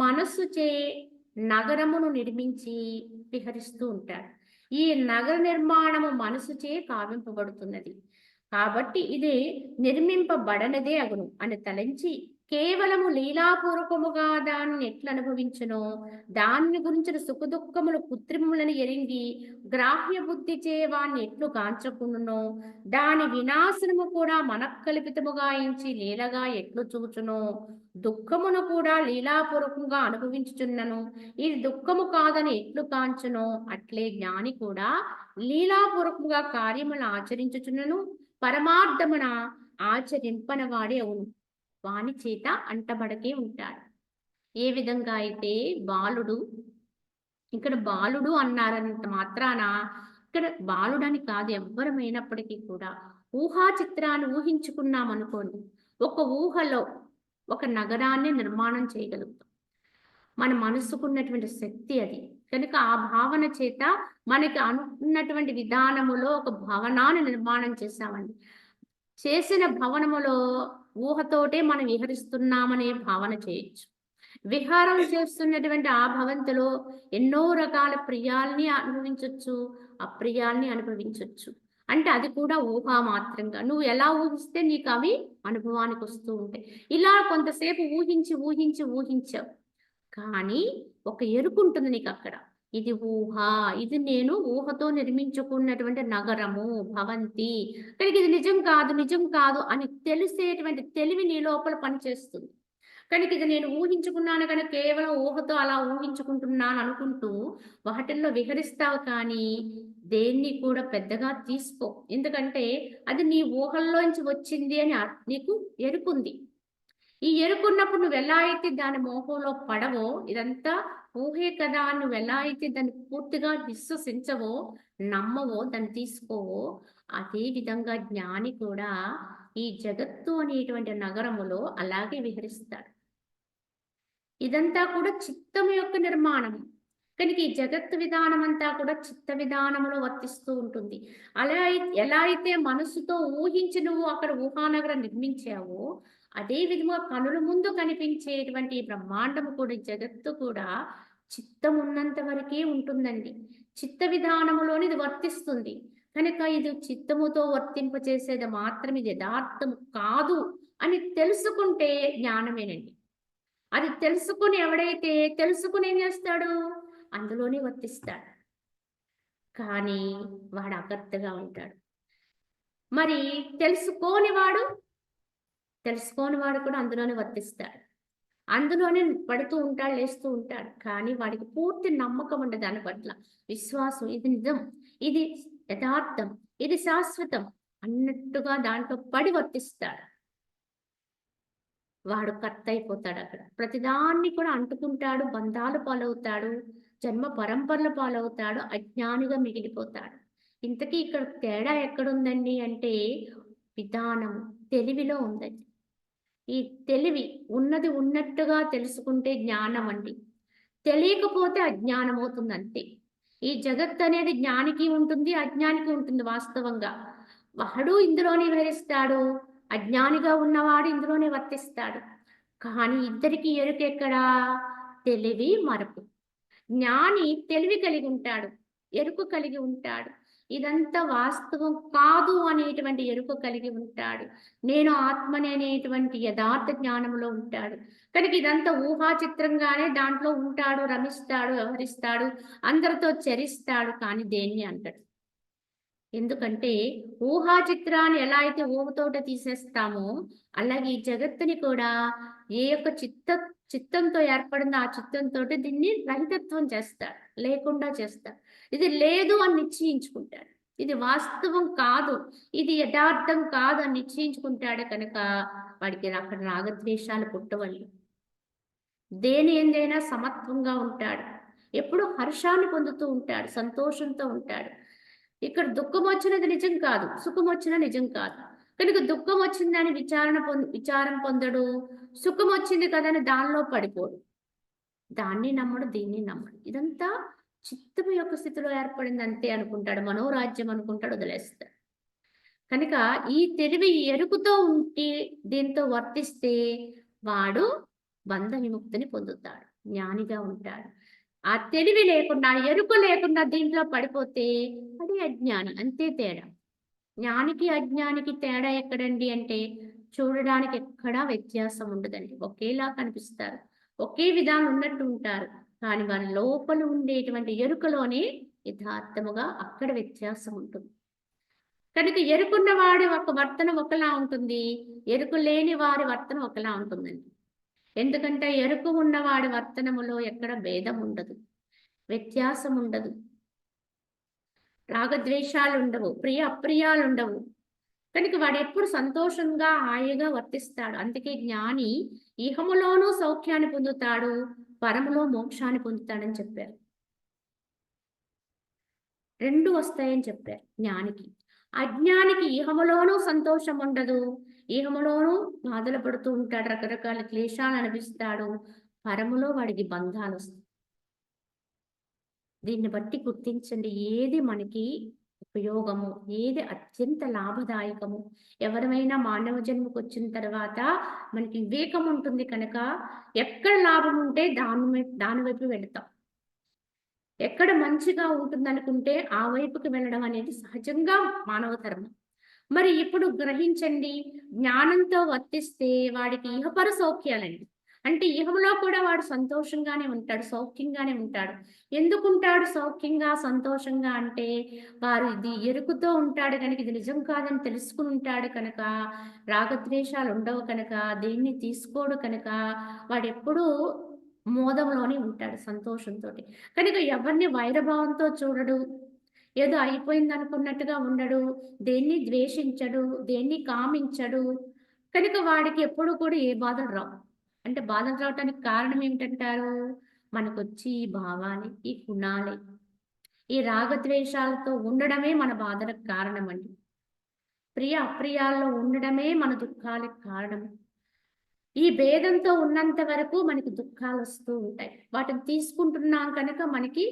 మనస్సు చే నగరమును నిర్మించి విహరిస్తూ ఉంటాడు. ఈ నగర నిర్మాణము మనసు చే కావింపబడుతున్నది కాబట్టి ఇది నిర్మింపబడనదే అగును అని తలంచి కేవలము లీలాపూర్వకముగా దాన్ని ఎట్లా అనుభవించునో దాన్ని గురించిన సుఖదుఖములు కృత్రిములను ఎరింగి గ్రాహ్య బుద్ధి చే వాణ్ణి ఎట్లు కాంచకునునో దాని వినాశనము కూడా మనఃకల్పితముగా ఎంచి లీలగా ఎట్లు చూచునో దుఃఖమును కూడా లీలాపూర్వకంగా అనుభవించుచున్నను ఇది దుఃఖము కాదని ఎట్లు కాంచునో అట్లే జ్ఞాని కూడా లీలాపూర్వకంగా కార్యములను ఆచరించుచున్నను పరమార్థమున ఆచరింపనవాడే అవును, వాని చేత అంటబడకే ఉంటాడు. ఏ విధంగా అయితే బాలుడు, ఇక్కడ బాలుడు అన్నారంత మాత్రాన ఇక్కడ బాలుడని కాదు, ఎవ్వరమైనప్పటికీ కూడా ఊహా చిత్రాన్ని ఊహించుకున్నాం అనుకోండి, ఒక ఊహలో ఒక నగరాన్ని నిర్మాణం చేయగలుగుతాం. మన మనసుకున్నటువంటి శక్తి అది. కనుక ఆ భావన చేత మనకి అనుకున్నటువంటి విధానములో ఒక భవనాన్ని నిర్మాణం చేశామండి. చేసిన భవనములో ఊహతోటే మనం విహరిస్తున్నామనే భావన చేయొచ్చు. విహారం చేస్తున్నటువంటి ఆ భవంతిలో ఎన్నో రకాల ప్రియాల్ని అనుభవించవచ్చు, అప్రియాల్ని అనుభవించవచ్చు. అంటే అది కూడా ఊహా మాత్రంగా నువ్వు ఎలా ఊహిస్తే నీకు అవి అనుభవానికి వస్తూ ఉంటాయి. ఇలా కొంతసేపు ఊహించావు, కానీ ఒక ఎరుకు ఉంటుంది నీకు అక్కడ. ఇది ఊహ, ఇది నేను ఊహతో నిర్మించుకున్నటువంటి నగరము భవంతి, కనుక ఇది నిజం కాదు అని తెలిసేటువంటి తెలివి నీ లోపల పనిచేస్తుంది. కనుక ఇది నేను ఊహించుకున్నాను కనుక కేవలం ఊహతో అలా ఊహించుకుంటున్నాను అనుకుంటూ వాటిల్లో విహరిస్తావు, కానీ దేన్ని కూడా పెద్దగా తీసుకో. ఎందుకంటే అది నీ ఊహల్లోంచి వచ్చింది అని నీకు ఎరుకుంది. ఈ ఎరుకున్నప్పుడు నువ్వు ఎలా అయితే దాని మోహంలో పడవో, ఇదంతా ఊహే కదా నువ్వు ఎలా అయితే దాన్ని పూర్తిగా విశ్వసించవో, నమ్మవో, దాన్ని తీసుకోవో, అదే విధంగా జ్ఞాని కూడా ఈ జగత్తు అనేటువంటి నగరములో అలాగే విహరిస్తాడు. ఇదంతా కూడా చిత్తం యొక్క నిర్మాణం. కనుక ఈ జగత్తు విధానం అంతా కూడా చిత్త విధానంలో వర్తిస్తూ ఉంటుంది. ఎలా అయితే మనసుతో ఊహించి నువ్వు అక్కడ ఊహానగరం నిర్మించావో, అదే విధముగా కనుల ముందు కనిపించేటువంటి ఈ బ్రహ్మాండము కూడా, ఈ జగత్తు కూడా చిత్తం ఉన్నంత వరకే ఉంటుందండి. చిత్త విధానములోని ఇది వర్తిస్తుంది. కనుక ఇది చిత్తముతో వర్తింపచేసేది మాత్రం ఇది యథార్థం కాదు అని తెలుసుకుంటే జ్ఞానమేనండి. అది తెలుసుకుని ఎవడైతే తెలుసుకుని ఏం చేస్తాడు? అందులోనే వర్తిస్తాడు. కానీ వాడు అకర్తగా ఉంటాడు. మరి తెలుసుకోని వాడు కూడా అందులోనే వర్తిస్తాడు. అందులోనే పడుతూ ఉంటాడు, లేస్తూ ఉంటాడు. కానీ వాడికి పూర్తి నమ్మకం ఉండదు దాని పట్ల. విశ్వాసం, ఇది నిజం, ఇది యథార్థం, ఇది శాశ్వతం అన్నట్టుగా దాంట్లో పడి వర్తిస్తాడు. వాడు కర్త అయిపోతాడు అక్కడ. ప్రతిదాన్ని కూడా అంటుకుంటాడు, బంధాలు పాలవుతాడు, జన్మ పరంపరల పాలవుతాడు, అజ్ఞానిగా మిగిలిపోతాడు. ఇంతకీ ఇక్కడ తేడా ఎక్కడుందండి అంటే విధానం, తెలివిలో ఉందండి. ఈ తెలివి ఉన్నది ఉన్నట్టుగా తెలుసుకుంటే జ్ఞానం అండి. తెలియకపోతే అజ్ఞానం అవుతుంది అంతే. ఈ జగత్ అనేది జ్ఞానికి ఉంటుంది, అజ్ఞానికి ఉంటుంది. వాస్తవంగా వాడు ఇందులోనే విహరిస్తాడు, అజ్ఞానిగా ఉన్నవాడు ఇందులోనే వర్తిస్తాడు. కానీ ఇద్దరికి ఎరుకెక్కడా? తెలివి, మరపు. జ్ఞాని తెలివి కలిగి ఉంటాడు, ఎరుక కలిగి ఉంటాడు. ఇదంతా వాస్తవం కాదు అనేటువంటి ఎరుక కలిగి ఉంటాడు. నేను ఆత్మని అనేటువంటి యథార్థ జ్ఞానంలో ఉంటాడు. కనుక ఇదంతా ఊహా చిత్రంగానే దాంట్లో ఉంటాడు, రమిస్తాడు, వ్యవహరిస్తాడు, అందరితో చరిస్తాడు. కానీ దేన్ని అంటాడు? ఎందుకంటే ఊహా చిత్రాన్ని ఎలా అయితే ఊహతోట తీసేస్తామో, అలాగే ఈ జగత్తుని కూడా ఏ యొక్క చిత్తంతో ఏర్పడిందో ఆ చిత్తంతో దీన్ని రహితత్వం చేస్తాడు, లేకుండా చేస్తాడు. ఇది లేదు అని నిశ్చయించుకుంటాడు. ఇది వాస్తవం కాదు, ఇది యథార్థం కాదు అని నిశ్చయించుకుంటాడు. కనుక వాడికి అక్కడ రాగద్వేషాలు పుట్టవల్లి. దేని ఏందైనా సమత్వంగా ఉంటాడు. ఎప్పుడు హర్షాన్ని పొందుతూ ఉంటాడు, సంతోషంతో ఉంటాడు. ఇక్కడ దుఃఖం వచ్చినది నిజం కాదు, సుఖం వచ్చిన నిజం కాదు. కనుక దుఃఖం వచ్చిందని విచారం పొందడు, సుఖం వచ్చింది కదని దానిలో పడిపోడు. దాన్ని నమ్మడు, దీన్ని నమ్మడు. ఇదంతా చిత్తము యొక్క స్థితిలో ఏర్పడింది అంతే అనుకుంటాడు, మనోరాజ్యం అనుకుంటాడు, వదిలేస్తాడు. కనుక ఈ తెలివి ఎరుకుతో ఉంటే, దీంతో వర్తిస్తే వాడు బంధ విముక్తిని పొందుతాడు, జ్ఞానిగా ఉంటాడు. ఆ తెలివి లేకుండా, ఎరుక లేకుండా దీంట్లో పడిపోతే అది అజ్ఞాని, అంతే తేడా. జ్ఞానికి అజ్ఞానికి తేడా ఎక్కడండి అంటే చూడడానికి ఎక్కడా వ్యత్యాసం ఉండదండి. ఒకేలా కనిపిస్తారు, ఒకే విధానం ఉన్నట్టు ఉంటారు. కానీ వారి లోపల ఉండేటువంటి ఎరుకలోనే యథార్థముగా అక్కడ వ్యత్యాసం ఉంటుంది. కనుక ఎరుకున్న వాడి ఒక వర్తన ఒకలా ఉంటుంది, ఎరుకు లేని వారి వర్తన ఒకలా ఉంటుందండి. ఎందుకంటే ఎరుకు ఉన్నవాడి వర్తనములో ఎక్కడ భేదం ఉండదు, వ్యత్యాసం ఉండదు, రాగద్వేషాలు ఉండవు, ప్రియ అప్రియాలు ఉండవు. కనుక వాడు ఎప్పుడు సంతోషంగా హాయిగా వర్తిస్తాడు. అందుకే జ్ఞాని ఇహములోనూ సౌఖ్యాన్ని పొందుతాడు, పరములో మోక్షాన్ని పొందుతాడని చెప్పారు. రెండు వస్తాయని చెప్పారు జ్ఞానికి. అజ్ఞానికి ఇహములోనూ సంతోషం ఉండదు, ఇహములోనూ బాధలు పడుతూ ఉంటాడు, రకరకాల క్లేశాలు అనిపిస్తాడు, పరములో వాడికి బంధాలు వస్తాయి. దీన్ని బట్టి గుర్తించండి, ఏది మనకి ఉపయోగము, ఏది అత్యంత లాభదాయకము. ఎవరైనా మానవ జన్మకు వచ్చిన తర్వాత మనకి వివేకం ఉంటుంది కనుక ఎక్కడ లాభం ఉంటే దాని వైపు వెళతాం. ఎక్కడ మంచిగా ఉంటుందనుకుంటే ఆ వైపుకి వెళ్ళడం అనేది సహజంగా మానవ ధర్మం. మరి ఇప్పుడు గ్రహించండి, జ్ఞానంతో వర్తిస్తే వాడికి ఇహపర సౌఖ్యాలండి. అంటే ఇహంలో కూడా వాడు సంతోషంగానే ఉంటాడు, సౌఖ్యంగానే ఉంటాడు. ఎందుకుంటాడు సౌఖ్యంగా, సంతోషంగా అంటే వారు ఇది ఎరుకుతో ఉంటాడు కనుక, ఇది నిజం కాదని తెలుసుకుని ఉంటాడు కనుక, రాగద్వేషాలు ఉండవు కనుక, దేన్ని తీసుకోడు కనుక వాడెప్పుడూ మోదంలోనే ఉంటాడు, సంతోషంతో. కనుక ఎవరిని వైరభావంతో చూడడు, ఏదో అయిపోయింది అనుకున్నట్టుగా ఉండడు, దేన్ని ద్వేషించడు, దేన్ని కామించడు. కనుక వాడికి ఎప్పుడు కూడా ఏ బాధలు రావు. అంటే బాధలు రావటానికి కారణం ఏమిటంటారు? మనకొచ్చి ఈ భావాలే, ఈ గుణాలే. ఈ రాగద్వేషాలతో ఉండడమే మన బాధలకు కారణమండి. ప్రియ అప్రియాల్లో ఉండడమే మన దుఃఖాలకు కారణం. ఈ భేదంతో ఉన్నంత వరకు మనకి దుఃఖాలు వస్తూ ఉంటాయి. వాటిని తీసుకుంటున్నాం కనుక మనకి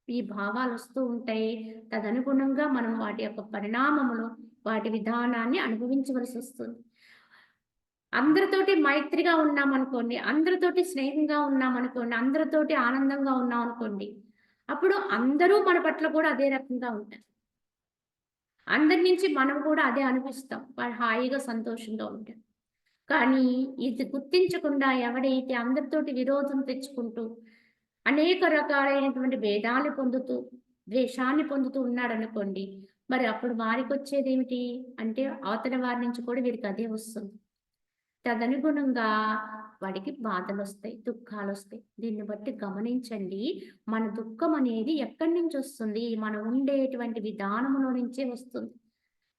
ఈ భావాలు వస్తూ ఉంటాయి. తదనుగుణంగా మనం వాటి యొక్క పరిణామములు, వాటి విధానాన్ని అనుభవించవలసి వస్తుంది. అందరితోటి మైత్రిగా ఉన్నామనుకోండి, అందరితోటి స్నేహంగా ఉన్నామనుకోండి, అందరితోటి ఆనందంగా ఉన్నామనుకోండి, అప్పుడు అందరూ మన పట్ల కూడా అదే రకంగా ఉంటారు. అందరి నుంచి మనం కూడా అదే అనిపిస్తాం. వాళ్ళు హాయిగా సంతోషంగా ఉంటారు. కానీ ఇది గుర్తించకుండా ఎవడైతే అందరితోటి విరోధం తెచ్చుకుంటూ, అనేక రకాలైనటువంటి భేదాలు పొందుతూ, ద్వేషాన్ని పొందుతూ ఉన్నాడనుకోండి, మరి అప్పుడు వారికొచ్చేదేమిటి అంటే, అవతల వారి నుంచి కూడా వీరికి అదే వస్తుంది. తదనుగుణంగా వాడికి బాధలొస్తాయి, దుఃఖాలొస్తాయి. దీన్ని బట్టి గమనించండి, మన దుఃఖం అనేది ఎక్కడి నుంచి వస్తుంది? మనం ఉండేటువంటి విధానములో నుంచే వస్తుంది.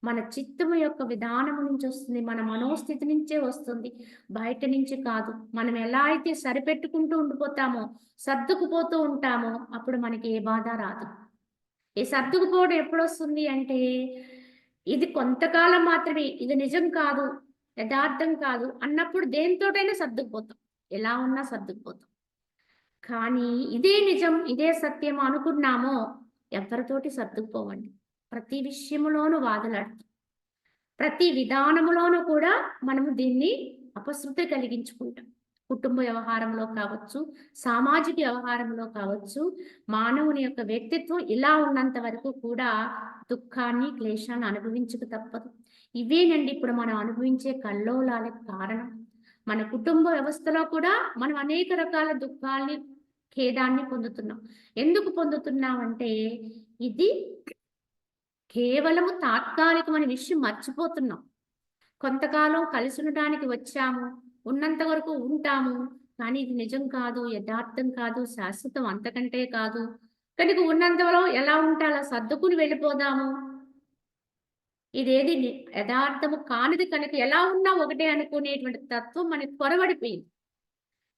మన చిత్తము యొక్క విధానము నుంచి వస్తుంది. మన మనోస్థితి నుంచే వస్తుంది. బయట నుంచి కాదు. మనం ఎలా అయితే సరిపెట్టుకుంటూ ఉండిపోతామో, సర్దుకుపోతూ ఉంటామో, అప్పుడు మనకి ఏ బాధ రాదు. ఈ సర్దుకుపోవడం ఎప్పుడొస్తుంది అంటే, ఇది కొంతకాలం మాత్రమే, ఇది నిజం కాదు, యథార్థం కాదు అన్నప్పుడు దేనితోటైనా సర్దుకుపోతాం. ఎలా ఉన్నా సర్దుకుపోతాం. కానీ ఇదే నిజం, ఇదే సత్యం అనుకున్నామో ఎవరితోటి సర్దుకుపోవండి. ప్రతి విషయములోనూ వాదులాడతాం. ప్రతి విధానములోనూ కూడా మనము దీన్ని అపశృతి కలిగించుకుంటాం. కుటుంబ వ్యవహారంలో కావచ్చు, సామాజిక వ్యవహారంలో కావచ్చు, మానవుని యొక్క వ్యక్తిత్వం ఇలా ఉన్నంత వరకు కూడా దుఃఖాన్ని, క్లేశాన్ని అనుభవించక తప్పదు. ఇవేనండి ఇప్పుడు మనం అనుభవించే కల్లోలాలకు కారణం. మన కుటుంబ వ్యవస్థలో కూడా మనం అనేక రకాల దుఃఖాల్ని, ఖేదాన్ని పొందుతున్నాం. ఎందుకు పొందుతున్నామంటే ఇది కేవలము తాత్కాలికమైన విషయం మర్చిపోతున్నాం. కొంతకాలం కలిసి ఉండడానికి వచ్చాము, ఉన్నంత వరకు ఉంటాము. కానీ ఇది నిజం కాదు, యథార్థం కాదు, శాశ్వతం అంతకంటే కాదు. కనుక ఉన్నంతలో ఎలా ఉంటే అలా సర్దుకుని వెళ్ళిపోదాము. ఇదేది యథార్థము కానిది కనుక ఎలా ఉన్నా ఒకటే అనుకునేటువంటి తత్వం మనకి కొరవడిపోయింది.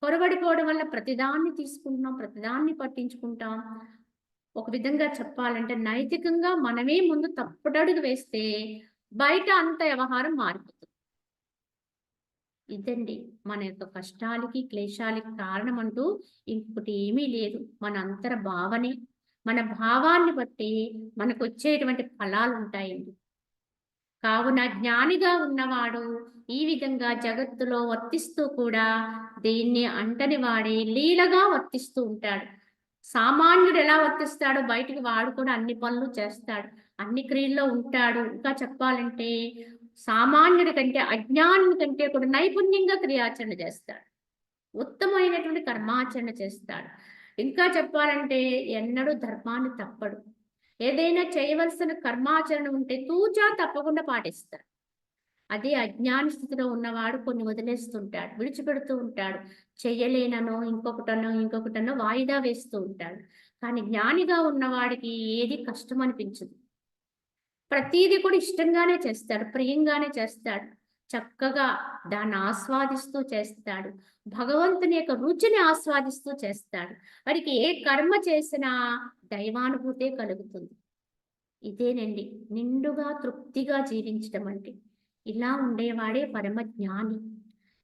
కొరవడిపోవడం వల్ల ప్రతిదాన్ని తీసుకుంటున్నాం, ప్రతిదాన్ని పట్టించుకుంటాం. ఒక విధంగా చెప్పాలంటే నైతికంగా మనమే ముందు తప్పుడడుగు వేస్తే బయట అంత వ్యవహారం మారిపోతుంది. ఇదండి మన యొక్క కష్టాలకి, క్లేశాలకి కారణం అంటూ ఇంకొకటి ఏమీ లేదు. మన అంతర భావనే. మన భావాన్ని బట్టి మనకొచ్చేటువంటి ఫలాలు ఉంటాయండి. కావున జ్ఞానిగా ఉన్నవాడు ఈ విధంగా జగత్తులో వర్తిస్తూ కూడా దీన్ని అంటని వాడే లీలగా వర్తిస్తూ ఉంటాడు. సామాన్యుడు ఎలా వర్తిస్తాడో బయటికి వాడు కూడా అన్ని పనులు చేస్తాడు. అన్ని క్రియల్లో ఉంటాడు. ఇంకా చెప్పాలంటే సామాన్యుడి కంటే, అజ్ఞాని కంటే కూడా నైపుణ్యంగా క్రియాచరణ చేస్తాడు. ఉత్తమమైనటువంటి కర్మాచరణ చేస్తాడు. ఇంకా చెప్పాలంటే ఎన్నడూ ధర్మాన్ని తప్పడు. ఏదైనా చేయవలసిన కర్మాచరణ ఉంటే తూచా తప్పకుండా పాటిస్తాడు. అదే అజ్ఞాని స్థితిలో ఉన్నవాడు కొన్ని వదిలేస్తుంటాడు, విడిచిపెడుతూ ఉంటాడు. చెయ్యలేననో, ఇంకొకటనో వాయిదా వేస్తూ ఉంటాడు. కానీ జ్ఞానిగా ఉన్నవాడికి ఏది కష్టం అనిపించదు. ప్రతీది కూడా ఇష్టంగానే చేస్తాడు, ప్రియంగానే చేస్తాడు. చక్కగా దాన్ని ఆస్వాదిస్తూ చేస్తాడు. భగవంతుని యొక్క రుచిని ఆస్వాదిస్తూ చేస్తాడు. వాడికి ఏ కర్మ చేసినా దైవానుభూతే కలుగుతుంది. ఇదేనండి నిండుగా తృప్తిగా జీవించడం అంటే. ఇలా ఉండేవాడే పరమ జ్ఞాని.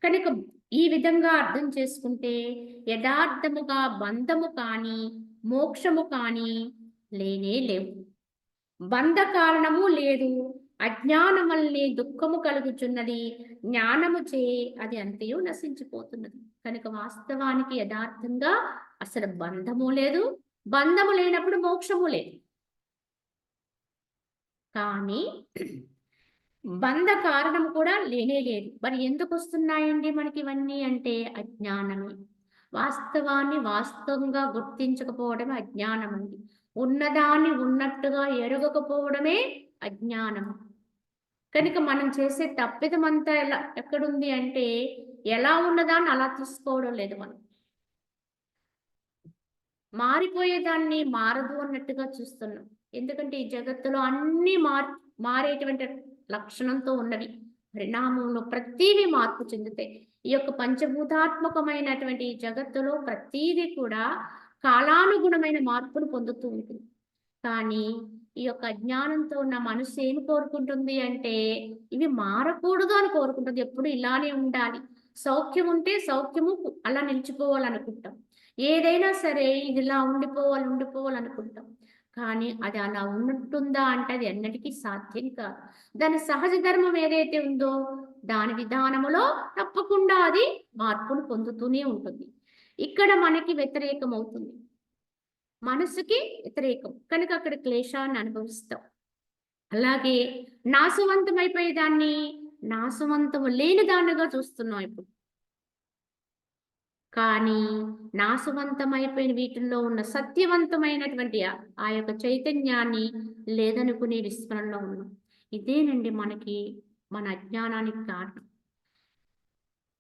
కనుక ఈ విధంగా అర్థం చేసుకుంటే యథార్థముగా బంధము కానీ, మోక్షము కానీ లేనే లేవు. బంధ కారణము లేదు. అజ్ఞానం వల్లనే దుఃఖము కలుగుచున్నది. జ్ఞానము చే అది అంతయు నశించిపోతున్నది. కనుక వాస్తవానికి యథార్థంగా అసలు బంధము లేదు. బంధము లేనప్పుడు మోక్షము లేదు. కానీ బంధ కారణం కూడా లేనే లేదు. మరి ఎందుకు వస్తున్నాయండి మనకి ఇవన్నీ అంటే అజ్ఞానమే. వాస్తవాన్ని వాస్తవంగా గుర్తించకపోవడమే అజ్ఞానం అండి. ఉన్నదాన్ని ఉన్నట్టుగా ఎరగకపోవడమే అజ్ఞానం. కనుక మనం చేసే తప్పిదమంతా ఎక్కడుంది అంటే ఎలా ఉన్నదాన్ని అలా తీసుకోవడం లేదు మనం. మారిపోయేదాన్ని మారదు అన్నట్టుగా చూస్తున్నాం. ఎందుకంటే ఈ జగత్తులో అన్నీ మారేటువంటి లక్షణంతో ఉన్నవి. పరిణామంలో ప్రతీవి మార్పు చెందుతాయి. ఈ యొక్క పంచభూతాత్మకమైనటువంటి ఈ జగత్తులో ప్రతీది కూడా కాలానుగుణమైన మార్పును పొందుతూ ఉంటుంది. కానీ ఈ యొక్క అజ్ఞానంతో ఉన్న మనసు ఏమి కోరుకుంటుంది అంటే, ఇవి మారకూడదు అని కోరుకుంటుంది. ఎప్పుడు ఇలానే ఉండాలి. సౌఖ్యం ఉంటే సౌఖ్యము అలా నిలిచిపోవాలనుకుంటాం. ఏదైనా సరే ఇది ఇలా ఉండిపోవాలి, ఉండిపోవాలనుకుంటాం. కానీ అది అలా ఉంటుందా అంటే అది ఎన్నటికీ సాధ్యం కాదు. దాని సహజ ధర్మం ఏదైతే ఉందో దాని విధానములో తప్పకుండా అది మార్పును పొందుతూనే ఉంటుంది. ఇక్కడ మనకి వ్యతిరేకమవుతుంది. మనసుకి వ్యతిరేకం. కనుక అక్కడ క్లేశాన్ని అనుభవిస్తాం. అలాగే నాశవంతమైపోయే దాన్ని నాశవంతము లేని దానిగా చూస్తున్నాం ఇప్పుడు. కానీ నాశవంతమైపోయిన వీటిల్లో ఉన్న సత్యవంతమైనటువంటి ఆ యొక్క చైతన్యాన్ని లేదనుకునే విస్మరణలో ఉన్నాం. ఇదేనండి మనకి మన అజ్ఞానానికి కారణం.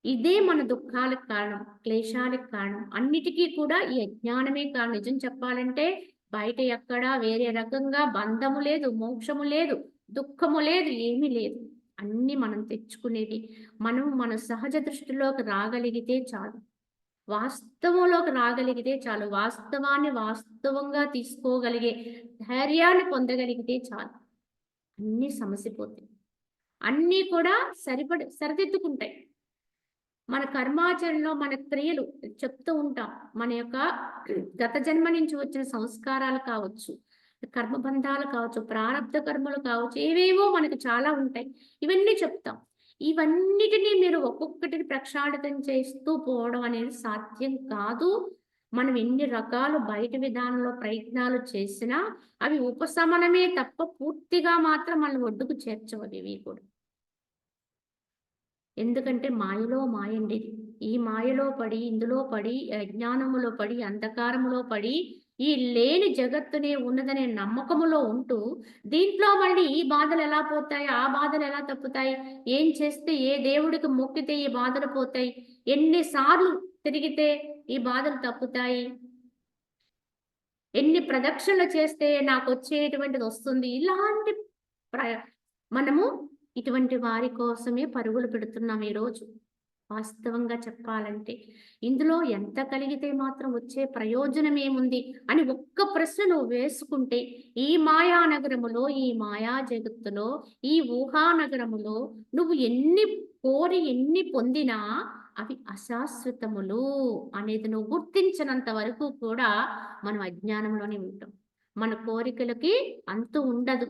ఇదే మన దుఃఖాలకు కారణం, క్లేశాలకు కారణం. అన్నిటికీ కూడా ఈ అజ్ఞానమే కారణం. నిజం చెప్పాలంటే బయట ఎక్కడా వేరే రకంగా బంధము లేదు, మోక్షము లేదు, దుఃఖము లేదు, ఏమీ లేదు. అన్నీ మనం తెచ్చుకునేవి. మనం మన సహజ దృష్టిలోకి రాగలిగితే చాలు. వాస్తవంలోకి రాగలిగితే చాలు. వాస్తవాన్ని వాస్తవంగా తీసుకోగలిగే ధైర్యాన్ని పొందగలిగితే చాలు. అన్నీ సమసిపోతాయి. అన్నీ కూడా సరిదిద్దుకుంటాయి. మన కర్మాచరణలో మన క్రియలు చెప్తూ ఉంటాం. మన యొక్క గత జన్మ నుంచి వచ్చిన సంస్కారాలు కావచ్చు, కర్మబంధాలు కావచ్చు, ప్రారబ్ధ కర్మలు కావచ్చు, ఏవేవో మనకు చాలా ఉంటాయి. ఇవన్నీ చెప్తాం. ఇవన్నిటినీ మీరు ఒక్కొక్కటిని ప్రక్షాళితం చేస్తూ పోవడం అనేది సాధ్యం కాదు. మనం ఎన్ని రకాలు బయట విధానంలో ప్రయత్నాలు చేసినా అవి ఉపశమనమే తప్ప పూర్తిగా మాత్రం మన ఒడ్డుకు చేర్చవు అవి కూడా. ఎందుకంటే మాయలో మాయండి. ఈ మాయలో పడి, ఇందులో పడి, అజ్ఞానములో పడి, అంధకారములో పడి, ఈ లేని జగత్తునే ఉన్నదనే నమ్మకములో ఉంటూ, దీంట్లో మళ్ళీ ఈ బాధలు ఎలా పోతాయి, ఆ బాధలు ఎలా తప్పుతాయి, ఏం చేస్తే, ఏ దేవుడికి మొక్కితే ఈ బాధలు పోతాయి, ఎన్నిసార్లు తిరిగితే ఈ బాధలు తప్పుతాయి, ఎన్ని ప్రదక్షిణలు చేస్తే నాకొచ్చేటువంటిది వస్తుంది. ఇలాంటి మనము ఇటువంటి వారి కోసమే పరుగులు పెడుతున్నాం ఈరోజు. వాస్తవంగా చెప్పాలంటే ఇందులో ఎంత కలిగితే మాత్రం వచ్చే ప్రయోజనం ఏముంది అని ఒక్క ప్రశ్న నువ్వు వేసుకుంటే, ఈ మాయా నగరములో, ఈ మాయా జగత్తులో, ఈ ఊహానగరములో నువ్వు ఎన్ని కోరి ఎన్ని పొందినా అవి అశాశ్వతములు అనేది నువ్వు గుర్తించినంత వరకు కూడా మనం అజ్ఞానంలోనే ఉంటాం. మన కోరికలకి అంతు ఉండదు.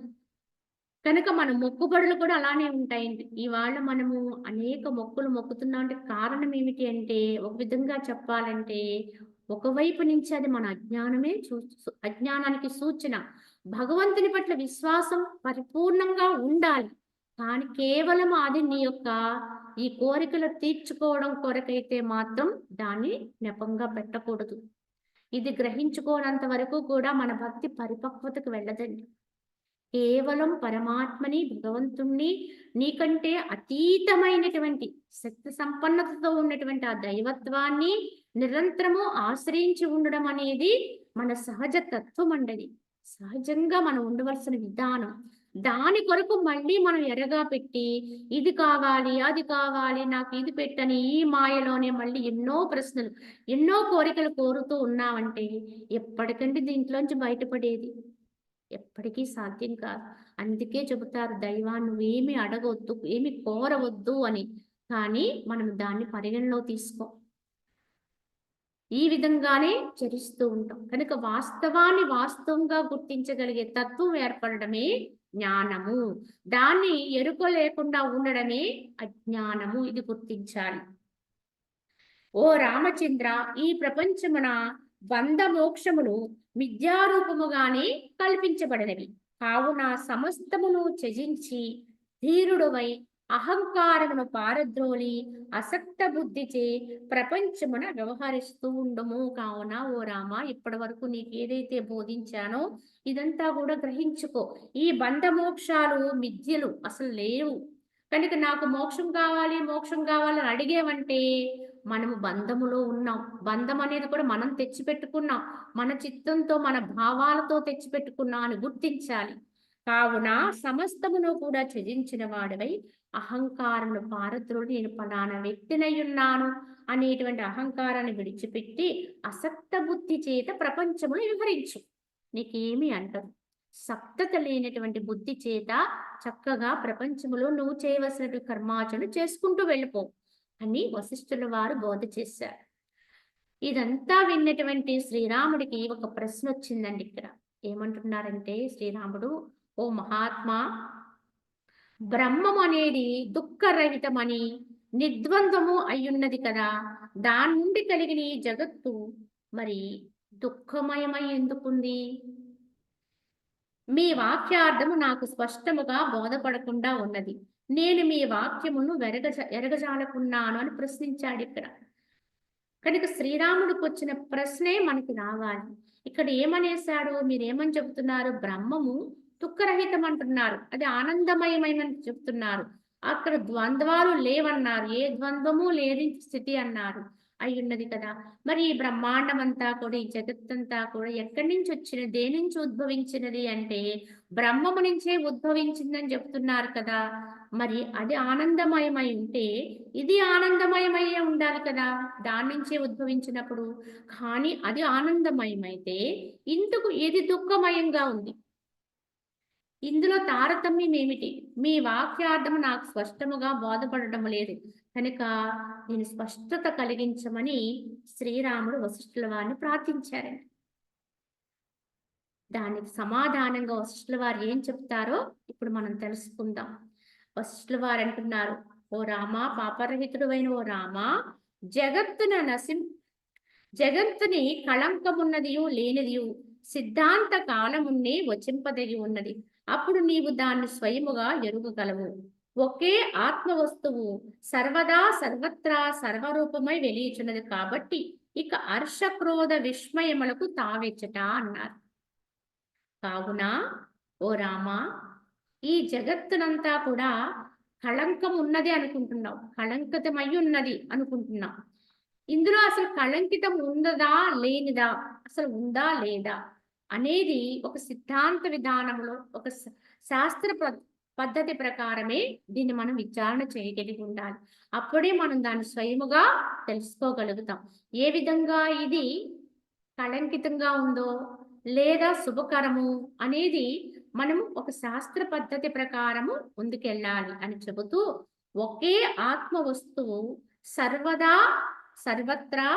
కనుక మన మొక్కుబడులు కూడా అలానే ఉంటాయండి. ఇవాళ మనము అనేక మొక్కులు మొక్కుతున్నాం అంటే కారణం ఏమిటి అంటే, ఒక విధంగా చెప్పాలంటే, ఒకవైపు నుంచి అది మన అజ్ఞానమే అజ్ఞానానికి సూచన. భగవంతుని పట్ల విశ్వాసం పరిపూర్ణంగా ఉండాలి. కానీ కేవలం అది నీ యొక్క ఈ కోరికలు తీర్చుకోవడం కొరకైతే మాత్రం దాన్ని నెపంగా పెట్టకూడదు. ఇది గ్రహించుకోనంత వరకు కూడా మన భక్తి పరిపక్వతకు వెళ్ళదండి. కేవలం పరమాత్మని, భగవంతుణ్ణి, నీకంటే అతీతమైనటువంటి శక్తి సంపన్నతతో ఉన్నటువంటి ఆ దైవత్వాన్ని నిరంతరము ఆశ్రయించి ఉండడం అనేది మన సహజ తత్వం అండది. సహజంగా మనం ఉండవలసిన విధానం. దాని కొరకు మళ్ళీ మనం ఎరగా పెట్టి ఇది కావాలి, అది కావాలి, నాకు ఇది పెట్టని ఈ మాయలోనే మళ్ళీ ఎన్నో ప్రశ్నలు, ఎన్నో కోరికలు కోరుతూ ఉన్నామంటే ఎప్పటికంటే దీంట్లోంచి బయటపడేది? ఎప్పటికీ సాధ్యం కాదు. అందుకే చెబుతారు దైవాన్ని నువ్వేమి అడగొద్దు, ఏమి కోరవద్దు అని. కానీ మనం దాన్ని పరిగణలో తీసుకోం. ఈ విధంగానే చరిస్తూ ఉంటాం. కనుక వాస్తవాన్ని వాస్తవంగా గుర్తించగలిగే తత్వం ఏర్పడడమే జ్ఞానము. దాన్ని ఎరుక లేకుండా ఉండడమే అజ్ఞానము. ఇది గుర్తించాలి. ఓ రామచంద్ర, ఈ ప్రపంచమున బంధ మోక్షములు మిథ్యారూపముగానే కల్పించబడినవి. కావున సమస్తమును త్యజించి ధీరుడువై అహంకారమును పారద్రోలి అసక్త బుద్ధిచే ప్రపంచమున వ్యవహరిస్తూ ఉండము. కావున ఓ రామ, ఇప్పటి వరకు నీకు ఏదైతే బోధించానో ఇదంతా కూడా గ్రహించుకో. ఈ బంధ మోక్షాలు మిథ్యలు, అసలు లేవు. కనుక నాకు మోక్షం కావాలి, మోక్షం కావాలని అడిగేవంటే మనము బంధములో ఉన్నాం. బంధం అనేది కూడా మనం తెచ్చిపెట్టుకున్నాం. మన చిత్తంతో, మన భావాలతో తెచ్చిపెట్టుకున్నాం అని గుర్తించాలి. కావున సమస్తమును కూడా త్యజించిన వాడివై అహంకారమును పారద్రోలి నేను ఫలానా వ్యక్తినై ఉన్నాను అనేటువంటి అహంకారాన్ని విడిచిపెట్టి అసక్త బుద్ధి చేత ప్రపంచమును వివరించు. నీకేమీ అంటదు. సప్తత లేనటువంటి బుద్ధి చేత చక్కగా ప్రపంచంలో నువ్వు చేయవలసిన కర్మాచరణ చేసుకుంటూ వెళ్ళిపో అని వశిష్ఠుల వారు బోధ చేశారు. ఇదంతా విన్నటువంటి శ్రీరాముడికి ఒక ప్రశ్న వచ్చిందండి. ఇక్కడ ఏమంటున్నారంటే శ్రీరాముడు, ఓ మహాత్మా, బ్రహ్మం అనేది దుఃఖరహితమని నిర్ద్వంద్వము అయ్యున్నది కదా, దాని నుండి కలిగిన ఈ జగత్తు మరి దుఃఖమయమై ఎందుకుంది? మీ వాక్యార్థము నాకు స్పష్టముగా బోధపడకుండా ఉన్నది. నేను మీ వాక్యమును ఎరగజాలకున్నాను అని ప్రశ్నించాడు ఇక్కడ. కనుక శ్రీరాముడికి వచ్చిన ప్రశ్నే మనకి రావాలి. ఇక్కడ ఏమనేశాడు? మీరేమని చెబుతున్నారు? బ్రహ్మము దుఃఖరహితం అంటున్నారు, అది ఆనందమయమని చెప్తున్నారు. అక్కడ ద్వంద్వాలు లేవన్నారు, ఏ ద్వంద్వము లేని స్థితి అన్నారు. అయ్యున్నది కదా. మరి ఈ బ్రహ్మాండం అంతా కూడా, ఈ జగత్తంతా కూడా ఎక్కడి నుంచి వచ్చినది, దేని నుంచి ఉద్భవించినది అంటే బ్రహ్మము నుంచే ఉద్భవించిందని చెప్తున్నారు కదా. మరి అది ఆనందమయమై ఉంటే ఇది ఆనందమయమయ్యే ఉండాలి కదా, దాని నుంచే ఉద్భవించినప్పుడు. కానీ అది ఆనందమయమైతే ఇందుకు ఇది దుఃఖమయంగా ఉంది. ఇందులో తారతమ్యం ఏమిటి? మీ వాక్యార్థము నాకు స్పష్టముగా బోధపడటం లేదు కనుక నేను స్పష్టత కలిగించమని శ్రీరాముడు వశిష్ఠుల వారిని ప్రార్థించారండి. దానికి సమాధానంగా వశిష్ఠుల వారు ఏం చెప్తారో ఇప్పుడు మనం తెలుసుకుందాం. వశిష్ఠుల వారు అంటున్నారు, ఓ రామా, పాపరహితుడు అయిన ఓ రామా, జగత్తుని కళంకమున్నదియు లేనిదియు సిద్ధాంత కాలమున్నే వచింపదగి ఉన్నది. అప్పుడు నీవు దాన్ని స్వయముగా ఎరుగగలవు. ఒకే ఆత్మ వస్తువు సర్వదా సర్వత్రా సర్వరూపమై వెలియుచున్నది కాబట్టి ఇక హర్షక్రోధ విస్మయములకు తావెచ్చట అన్నారు. కావున ఓ రామా, ఈ జగత్తునంతా కూడా కళంకం ఉన్నది అనుకుంటున్నావు, కళంకితమై ఉన్నది అనుకుంటున్నావు. ఇందులో అసలు కళంకితం ఉన్నదా లేనిదా, అసలు ఉందా లేదా అనేది ఒక సిద్ధాంత విధానంలో, ఒక శాస్త్ర పద్ధతి ప్రకారమే దీన్ని మనం విచారణ చేయగలిగి ఉండాలి. అప్పుడే మనం దాన్ని స్వయముగా తెలుసుకోగలుగుతాం. ఏ విధంగా ఇది కళంకితంగా ఉందో లేదా శుభకరము అనేది మనము ఒక శాస్త్ర పద్ధతి ప్రకారము ముందుకెళ్ళాలి అని చెబుతూ, ఒకే ఆత్మ వస్తువు సర్వదా సర్వత్రా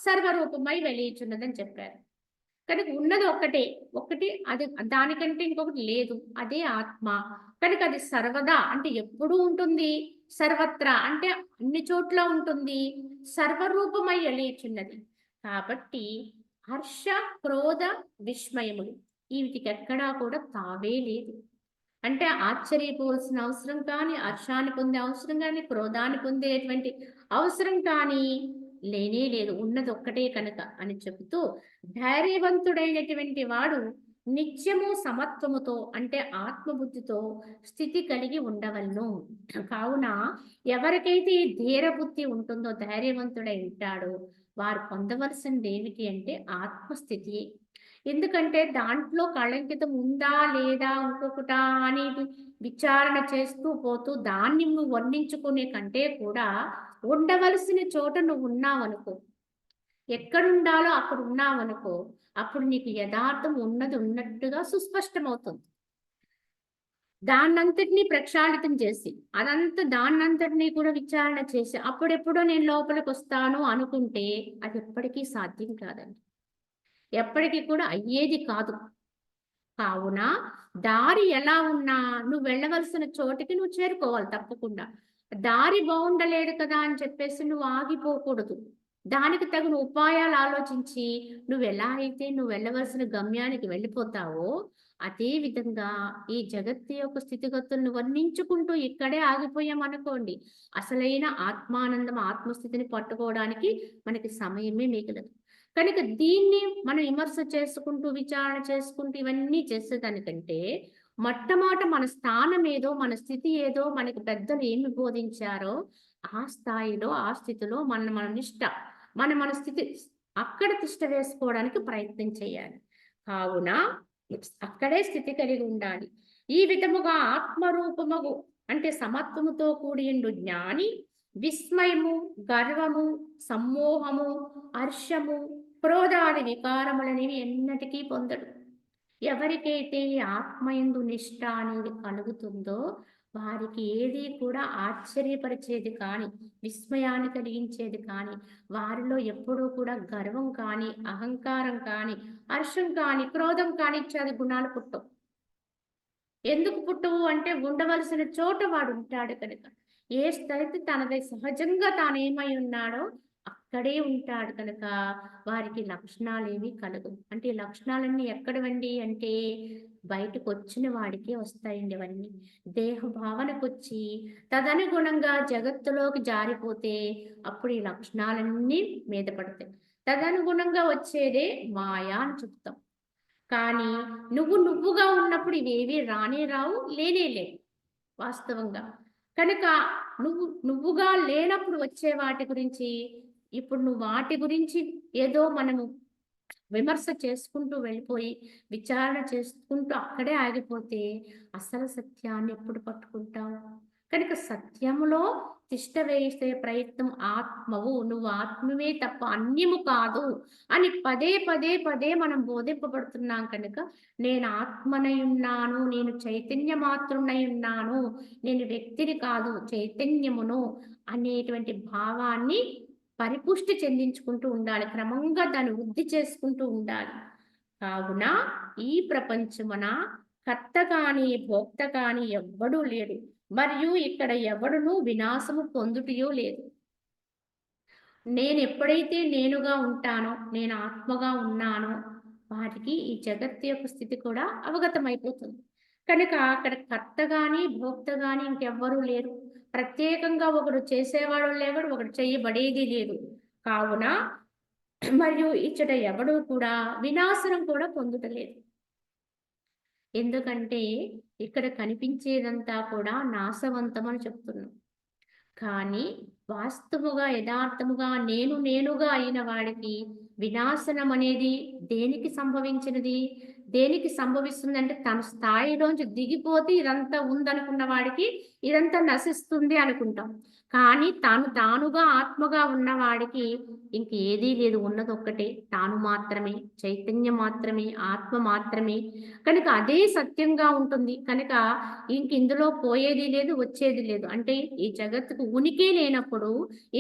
సర్వరూపమై వెలియుచున్నదని చెప్పారు. కనుక ఉన్నది ఒకటి, అది దానికంటే ఇంకొకటి లేదు, అదే ఆత్మ. కనుక అది సర్వదా అంటే ఎప్పుడూ ఉంటుంది, సర్వత్రా అంటే అన్ని చోట్ల ఉంటుంది, సర్వరూపమై వెలియుచున్నది. కాబట్టి హర్ష క్రోధ విస్మయములు వీటికి ఎక్కడా కూడా తావే లేదు. అంటే ఆశ్చర్యపోవాల్సిన అవసరం కానీ, హర్షాన్ని పొందే అవసరం కానీ, క్రోధాన్ని పొందేటువంటి అవసరం కానీ లేనే లేదు, ఉన్నది ఒక్కటే కనుక అని చెబుతూ, ధైర్యవంతుడైనటువంటి వాడు నిత్యము సమత్వముతో అంటే ఆత్మబుద్ధితో స్థితి కలిగి ఉండవలను. కావున ఎవరికైతే ఈ ధీరబుద్ధి ఉంటుందో, ధైర్యవంతుడై ఉంటాడో, వారు పొందవలసింది ఏమిటి అంటే ఆత్మస్థితి. ఎందుకంటే దాంట్లో కళంకితం ఉందా లేదా ఇంకొకటా అనేది విచారణ చేస్తూ పోతూ దాన్ని నువ్వు వర్ణించుకునే కంటే కూడా ఉండవలసిన చోట నువ్వు ఉన్నావనుకో, ఎక్కడుండాలో అక్కడ ఉన్నావనుకో, అప్పుడు నీకు యథార్థం ఉన్నది ఉన్నట్టుగా సుస్పష్టమవుతుంది. దాన్నంతటినీ ప్రక్షాళితం చేసి దాన్నంతటినీ కూడా విచారణ చేసి అప్పుడెప్పుడో నేను లోపలికి వస్తాను అనుకుంటే అది ఎప్పటికీ సాధ్యం కాదండి, ఎప్పటికీ కూడా అయ్యేది కాదు. కావున దారి ఎలా ఉన్నా నువ్వు వెళ్ళవలసిన చోటికి నువ్వు చేరుకోవాలి తప్పకుండా. దారి బాగుండలేదు కదా అని చెప్పేసి నువ్వు ఆగిపోకూడదు. దానికి తగిన ఉపాయాలు ఆలోచించి నువ్వు ఎలా అయితే నువ్వు వెళ్ళవలసిన గమ్యానికి వెళ్ళిపోతావో, అదే విధంగా ఈ జగత్తు యొక్క స్థితిగతులను వర్ణించుకుంటూ ఇక్కడే ఆగిపోయామనుకోండి, అసలైన ఆత్మానందం ఆత్మస్థితిని పట్టుకోవడానికి మనకి సమయమే మిగలదు. కనుక దీన్ని మనం విమర్శ చేసుకుంటూ విచారణ చేసుకుంటూ ఇవన్నీ చేసేదానికంటే మొట్టమొదట మన స్థానం ఏదో, మన స్థితి ఏదో, మనకి పెద్దలు ఏమి బోధించారో ఆ స్థాయిలో ఆ స్థితిలో మన స్థితి అక్కడ తిష్ట వేసుకోవడానికి ప్రయత్నం చేయాలి. కావున అక్కడే స్థితి కలిగి ఉండాలి. ఈ విధముగా ఆత్మరూపముగు అంటే సమత్వముతో కూడిండు జ్ఞాని విస్మయము, గర్వము, సమ్మోహము, హర్షము, క్రోధాది వికారములనేవి ఎన్నటికీ పొందడు. ఎవరికైతే ఆత్మయందు నిష్ఠ అనేది కలుగుతుందో వారికి ఏది కూడా ఆశ్చర్యపరిచేది కానీ, విస్మయాన్ని కలిగించేది కానీ, వారిలో ఎప్పుడూ కూడా గర్వం కానీ, అహంకారం కానీ, హర్షం కానీ, క్రోధం కానీ ఇత్యాది గుణాలు పుట్టవు. ఎందుకు పుట్టవు అంటే ఉండవలసిన చోట వాడు ఉంటాడు కనుక. ఏ స్థితి తనది సహజంగా తానేమై ఉన్నాడో అక్కడే ఉంటాడు కనుక వారికి లక్షణాలేవి కలగవు. అంటే ఈ లక్షణాలన్నీ ఎక్కడివండి అంటే బయటకొచ్చిన వాడికే వస్తాయండి అవన్నీ. దేహ భావనకొచ్చి తదనుగుణంగా జగత్తులోకి జారిపోతే అప్పుడు ఈ లక్షణాలన్నీ మీద పడతాయి. తదనుగుణంగా వచ్చేదే మాయా అని చెప్తాం. కానీ నువ్వుగా ఉన్నప్పుడు ఇవేవి రానే రావు, లేనే లేవు వాస్తవంగా. కనుక నువ్వుగా లేనప్పుడు వచ్చే వాటి గురించి ఇప్పుడు నువ్వు వాటి గురించి ఏదో మనము విమర్శ చేసుకుంటూ వెళ్ళిపోయి, విచారణ చేసుకుంటూ అక్కడే ఆగిపోతే అసలు సత్యాన్ని ఎప్పుడు పట్టుకుంటావు? కనుక సత్యములో తిష్ట వేసే ప్రయత్నం ఆత్మవు. నువ్వు ఆత్మవే తప్ప అన్యము కాదు అని పదే పదే పదే మనం బోధింపబడుతున్నాం కనుక నేను ఆత్మనై ఉన్నాను, నేను చైతన్య మాత్రునై ఉన్నాను, నేను వ్యక్తిని కాదు చైతన్యమును అనేటువంటి భావాన్ని పరిపుష్టి చెందించుకుంటూ ఉండాలి. క్రమంగా దాన్ని వృద్ధి చేసుకుంటూ ఉండాలి. కావున ఈ ప్రపంచమున కర్త కాని భోక్త కాని ఎవ్వడూ లేడు. మరియు ఇక్కడ ఎవడును వినాశము పొందుటయో లేదు. నేను ఎప్పుడైతే నేనుగా ఉంటానో, నేను ఆత్మగా ఉన్నానో వాటికి ఈ జగత్తు యొక్క స్థితి కూడా అవగతమైపోతుంది. కనుక అక్కడ కర్త గాని భోక్త గాని ఇంకెవ్వరూ లేరు. ప్రత్యేకంగా ఒకడు చేసేవాడు లేడు, ఒకడు చేయబడేది లేదు. కావున మరియు ఇచ్చట ఎవడు కూడా వినాశనం కూడా పొందుటలేదు. ఎందుకంటే ఇక్కడ కనిపించేదంతా కూడా నాశవంతం అని చెప్తున్నాం. కానీ వాస్తవముగా యథార్థముగా నేనుగా అయిన వాడికి వినాశనం అనేది దేనికి సంభవించినది? దేనికి సంభవిస్తుందంటే తన స్థాయిలోంచి దిగిపోతే ఇదంతా ఉందనుకున్న వాడికి ఇదంతా నశిస్తుంది అనుకుంటాం. కానీ తానుగా ఆత్మగా ఉన్నవాడికి ఇంక ఏదీ లేదు. ఉన్నదొక్కటే తాను మాత్రమే, చైతన్యం మాత్రమే, ఆత్మ మాత్రమే. కనుక అదే సత్యంగా ఉంటుంది. కనుక ఇందులో పోయేది లేదు, వచ్చేది లేదు. అంటే ఈ జగత్తుకు ఉనికి లేనప్పుడు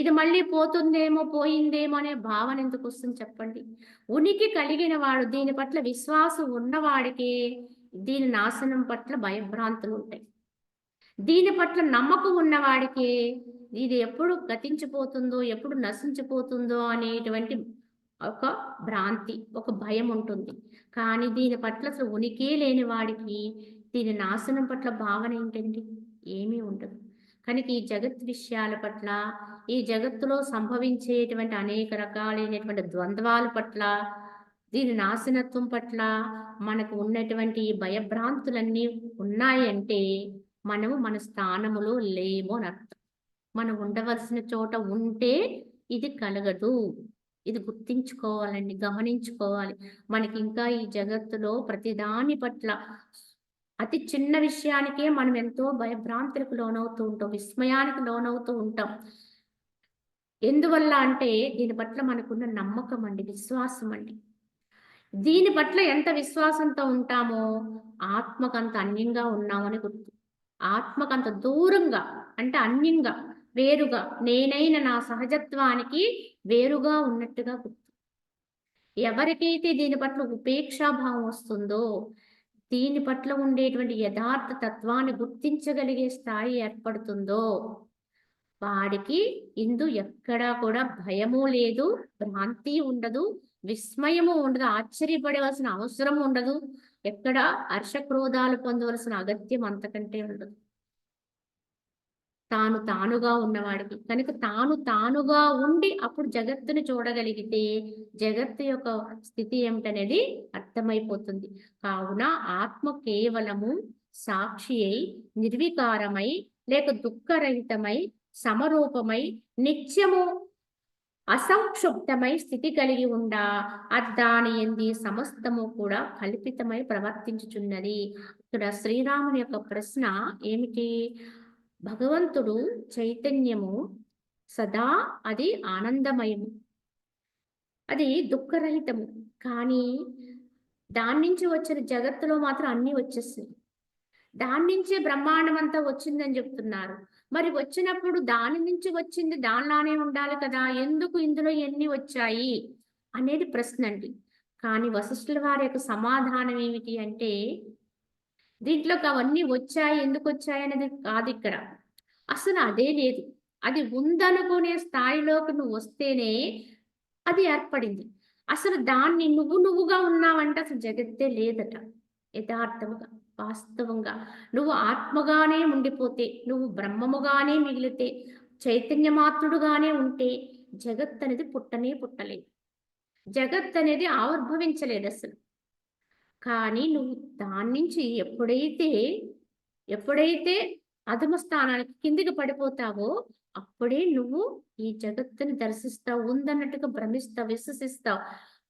ఇది మళ్ళీ పోతుందేమో, పోయిందేమో అనే భావన ఎందుకు వస్తుంది చెప్పండి? ఉనికి కలిగిన వాడు, దీని పట్ల విశ్వాసం ఉన్నవాడికి దీని నాశనం పట్ల భయభ్రాంతులు ఉంటాయి. దీని పట్ల నమ్మకం ఉన్నవాడికి ఇది ఎప్పుడు గతించిపోతుందో, ఎప్పుడు నశించిపోతుందో అనేటువంటి ఒక భ్రాంతి, ఒక భయం ఉంటుంది. కానీ దీని పట్ల అసలు ఉనికే లేని వాడికి దీని నాశనం పట్ల భావన ఏంటండి? ఏమీ ఉండదు. కనుక ఈ జగత్ విషయాల పట్ల, ఈ జగత్తులో సంభవించేటువంటి అనేక రకాలైనటువంటి ద్వంద్వాల పట్ల, దీని నాశనత్వం పట్ల మనకు ఉన్నటువంటి ఈ భయభ్రాంతులన్నీ ఉన్నాయి అంటే మనము మన స్థానములో లేము అని అర్థం. మనం ఉండవలసిన చోట ఉంటే ఇది కలగదు. ఇది గుర్తించుకోవాలండి, గమనించుకోవాలి. మనకి ఇంకా ఈ జగత్తులో ప్రతిదాని పట్ల అతి చిన్న విషయానికే మనం ఎంతో భయభ్రాంతులకు లోనవుతూ ఉంటాం, విస్మయానికి లోనవుతూ ఉంటాం. ఎందువల్ల అంటే దీని పట్ల మనకున్న నమ్మకం అండి, విశ్వాసం అండి. దీని పట్ల ఎంత విశ్వాసంతో ఉంటామో ఆత్మకంత అన్యంగా ఉన్నామని గుర్తు. ఆత్మకంత దూరంగా అంటే అన్యంగా, వేరుగా, నేనైన నా సహజత్వానికి వేరుగా ఉన్నట్టుగా గుర్తు. ఎవరికైతే దీని పట్ల ఉపేక్షాభావం వస్తుందో, దీని పట్ల ఉండేటువంటి యథార్థ తత్వాన్ని గుర్తించగలిగే స్థాయి ఏర్పడుతుందో వాడికి ఎక్కడా కూడా భయము లేదు, భ్రాంతి ఉండదు, విస్మయము ఉండదు, ఆశ్చర్యపడవలసిన అవసరం ఉండదు, ఎక్కడ హర్షక్రోధాలు పొందవలసిన అగత్యం అంతకంటే ఉండదు. తానుగా ఉన్నవాడికి. కనుక తానుగా ఉండి అప్పుడు జగత్తుని చూడగలిగితే జగత్తు యొక్క స్థితి ఏమిటనేది అర్థమైపోతుంది. కావున ఆత్మ కేవలము సాక్షి అయి, నిర్వికారమై, లేక దుఃఖరహితమై, సమరూపమై, నిత్యము అసంక్షుబ్ధమై స్థితి కలిగి ఉండా దాని ఎంది సమస్తము కూడా కల్పితమై ప్రవర్తించుచున్నది. ఇక్కడ శ్రీరాముని యొక్క ప్రశ్న ఏమిటి? భగవంతుడు చైతన్యము సదా అది ఆనందమయము, అది దుఃఖరహితము. కానీ దాని నుంచి వచ్చిన జగత్తులో మాత్రం అన్నీ వచ్చేసినాయి. దాని నుంచే బ్రహ్మాండం అంతా వచ్చిందని చెప్తున్నారు. మరి వచ్చినప్పుడు దాని నుంచి వచ్చింది దానిలానే ఉండాలి కదా! ఎందుకు ఇందులో ఎన్ని వచ్చాయి? అనేది ప్రశ్న అండి. కానీ వశిష్ఠుల వారి యొక్క సమాధానం ఏమిటి అంటే, దీంట్లోకి అవన్నీ వచ్చాయి, ఎందుకొచ్చాయి అనేది కాదిక్కడ. అసలు అదే లేదు. అది ఉందనుకునే స్థాయిలోకి నువ్వొస్తేనే అది ఏర్పడింది. అసలు దాన్ని నువ్వుగా ఉన్నావంటే అసలు జగత్తే లేదట. యథార్థముగా, వాస్తవంగా. నువ్వు ఆత్మగానే ఉండిపోతే, నువ్వు బ్రహ్మముగానే మిగిలితే, చైతన్యమాత్రుడుగానే ఉంటే, జగత్తనేది పుట్టనే పుట్టలేదు. జగత్తనేది ఆవిర్భవించలేదసలు. కానీ నువ్వు దాన్నించి ఎప్పుడైతే అధమ స్థానానికి కిందికి పడిపోతావో, అప్పుడే నువ్వు ఈ జగత్తుని దర్శిస్తావు. ఉందన్నట్టుగా భ్రమిస్తావు, విశ్వసిస్తావు.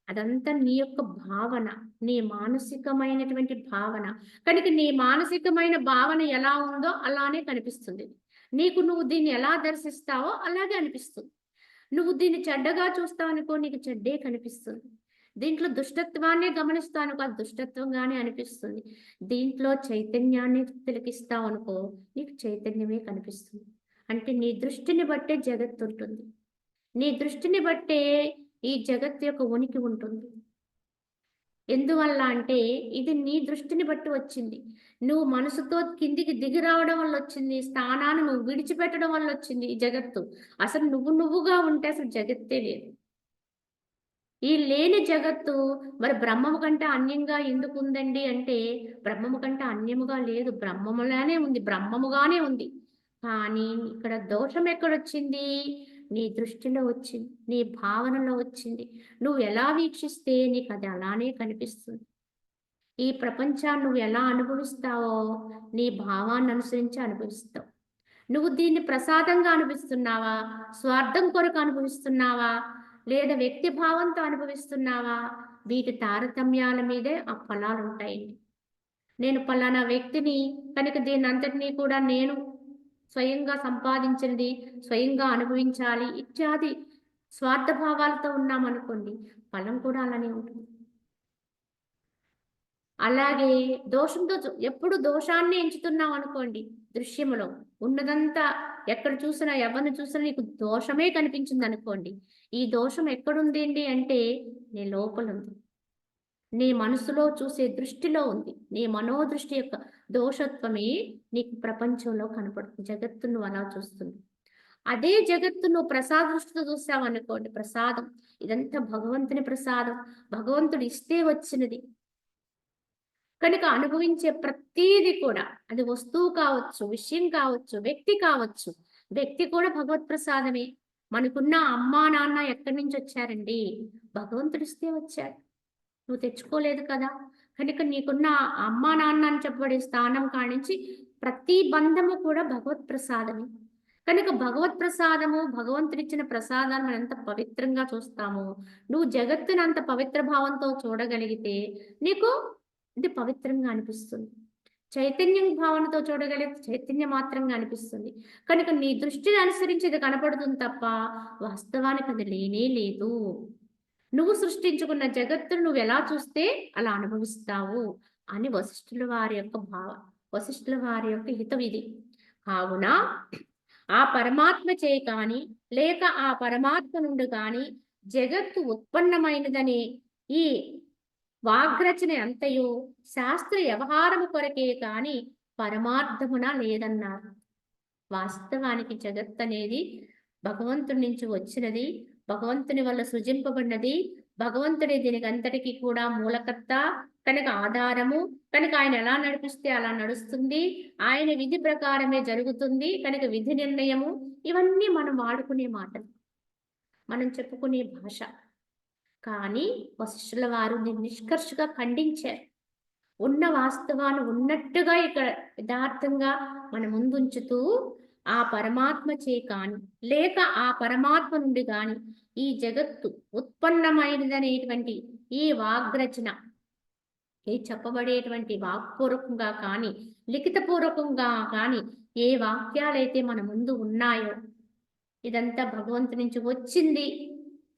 అదంతా నీ యొక్క భావన. నీ మానసికమైనటువంటి భావన. కనుక నీ మానసికమైన భావన ఎలా ఉందో అలానే కనిపిస్తుంది. నువ్వు దీన్ని ఎలా దర్శిస్తావో అలాగే అనిపిస్తుంది. నువ్వు దీన్ని చెడ్డగా చూస్తావనుకో నీకు చెడ్డే కనిపిస్తుంది. దీంట్లో దుష్టత్వాన్నే గమనిస్తావనుకో అది దుష్టత్వంగానే అనిపిస్తుంది. దీంట్లో చైతన్యాన్ని తిలకిస్తావనుకో నీకు చైతన్యమే కనిపిస్తుంది. అంటే నీ దృష్టిని బట్టే జగత్తుంటుంది. నీ దృష్టిని బట్టే ఈ జగత్తు యొక్క ఉనికి ఉంటుంది. ఎందువల్ల అంటే ఇది నీ దృష్టిని బట్టి వచ్చింది. నువ్వు మనసుతో కిందికి దిగి రావడం వల్ల వచ్చింది. స్థానాన్ని నువ్వు విడిచిపెట్టడం వల్ల వచ్చింది ఈ జగత్తు. అసలు నువ్వుగా ఉంటే అసలు జగత్తే లేదు. ఈ లేని జగత్తు మరి బ్రహ్మము కంటే అన్యంగా ఎందుకుందండి అంటే, బ్రహ్మము కంటే అన్యముగా లేదు. బ్రహ్మములానే ఉంది. బ్రహ్మముగానే ఉంది. కానీ ఇక్కడ దోషం ఎక్కడొచ్చింది? నీ దృష్టిలో వచ్చింది. నీ భావనలో వచ్చింది. నువ్వు ఎలా వీక్షిస్తే నీకు అది అలానే కనిపిస్తుంది. ఈ ప్రపంచాన్ని నువ్వు ఎలా అనుభవిస్తావో, నీ భావాన్ని అనుసరించి అనుభవిస్తావు. నువ్వు దీన్ని ప్రసాదంగా అనుభవిస్తున్నావా? స్వార్థం కొరకు అనుభవిస్తున్నావా? లేదా వ్యక్తి భావంతో అనుభవిస్తున్నావా? వీటి తారతమ్యాల మీదే ఆ ఫలాలుంటాయండి. నేను పలానా వ్యక్తిని కనుక దీనంతటినీ కూడా నేను స్వయంగా సంపాదించినది, స్వయంగా అనుభవించాలి ఇత్యాది స్వార్థ భావాలతో ఉన్నామనుకోండి, ఫలం కూడా అలానే ఉంటుంది. అలాగే దోషంతో ఎప్పుడు దోషాన్ని ఎంచుతున్నావు అనుకోండి దృశ్యములో ఉన్నదంతా ఎక్కడ చూసినా ఎవరిని చూసినా నీకు దోషమే కనిపించింది అనుకోండి. ఈ దోషం ఎక్కడుంది అంటే నీ లోపల ఉంది. నీ మనసులో చూసే దృష్టిలో ఉంది. నీ మనోదృష్టి యొక్క దోషత్వమే నీకు ప్రపంచంలో కనపడుతుంది. జగత్తు నువ్వు అలా చూస్తుంది. అదే జగత్తు నువ్వు ప్రసాద దృష్టితో చూసావనుకోండి, ప్రసాదం ఇదంతా భగవంతుని ప్రసాదం, భగవంతుడు ఇస్తే వచ్చినది కనుక అనుభవించే ప్రతీది కూడా అది వస్తువు కావచ్చు, విషయం కావచ్చు, వ్యక్తి కావచ్చు. వ్యక్తి కూడా భగవత్ ప్రసాదమే. మనకున్న అమ్మా నాన్న ఎక్కడి నుంచి వచ్చారండి? భగవంతుడిస్తే వచ్చాడు. నువ్వు తెచ్చుకోలేదు కదా! కనుక నీకున్న అమ్మా నాన్న అని చెప్పబడే స్థానం కానించి ప్రతి బంధము కూడా భగవత్ ప్రసాదమే. కనుక భగవత్ ప్రసాదము, భగవంతుడిచ్చిన ప్రసాదాన్ని మనం ఎంత పవిత్రంగా చూస్తామో, నువ్వు జగత్తుని అంత పవిత్ర భావంతో చూడగలిగితే నీకు ఇది పవిత్రంగా అనిపిస్తుంది. చైతన్యం భావనతో చూడగలిగితే చైతన్య మాత్రంగా అనిపిస్తుంది. కనుక నీ దృష్టిని అనుసరించి ఇది కనపడుతుంది తప్ప వాస్తవానికి అది లేనే లేదు. నువ్వు సృష్టించుకున్న జగత్తును నువ్వు ఎలా చూస్తే అలా అనుభవిస్తావు అని వశిష్ఠుల వారి యొక్క వశిష్ఠుల వారి యొక్క హితవిధి. కావున ఆ పరమాత్మ చే కాని లేక ఆ పరమాత్మ నుండి కాని జగత్తు ఉత్పన్నమైనదని ఈ వాగ్రచన అంతయు శాస్త్ర వ్యవహారము కొరకే కాని పరమార్థమున లేదన్నారు. వాస్తవానికి జగత్ అనేది భగవంతుడి నుంచి వచ్చినది, భగవంతుని వల్ల సృజింపబడినది, భగవంతుడే దీనికి అంతటికీ కూడా మూలకర్త కనుక ఆధారము కనుక ఆయన ఎలా నడిపిస్తే అలా నడుస్తుంది, ఆయన విధి ప్రకారమే జరుగుతుంది కనుక విధి నిర్ణయము ఇవన్నీ మనం వాడుకునే మాటలు, మనం చెప్పుకునే భాష. కానీ వశిష్ఠుల వారు దీన్ని నిష్కర్షగా ఖండించారు. ఉన్న వాస్తవాన్ని ఉన్నట్టుగా ఇక్కడ యథార్థంగా మన ముందుంచుతూ ఆ పరమాత్మ చే కాని లేక ఆ పరమాత్మ నుండి గాని ఈ జగత్తు ఉత్పన్నమైనదనేటువంటి ఈ వాగ్రచన ఈ చెప్పబడేటువంటి వాక్పూర్వకంగా కానీ లిఖితపూర్వకంగా కానీ ఏ వాక్యాలైతే మన ముందు ఉన్నాయో ఇదంతా భగవంతు నుంచి వచ్చింది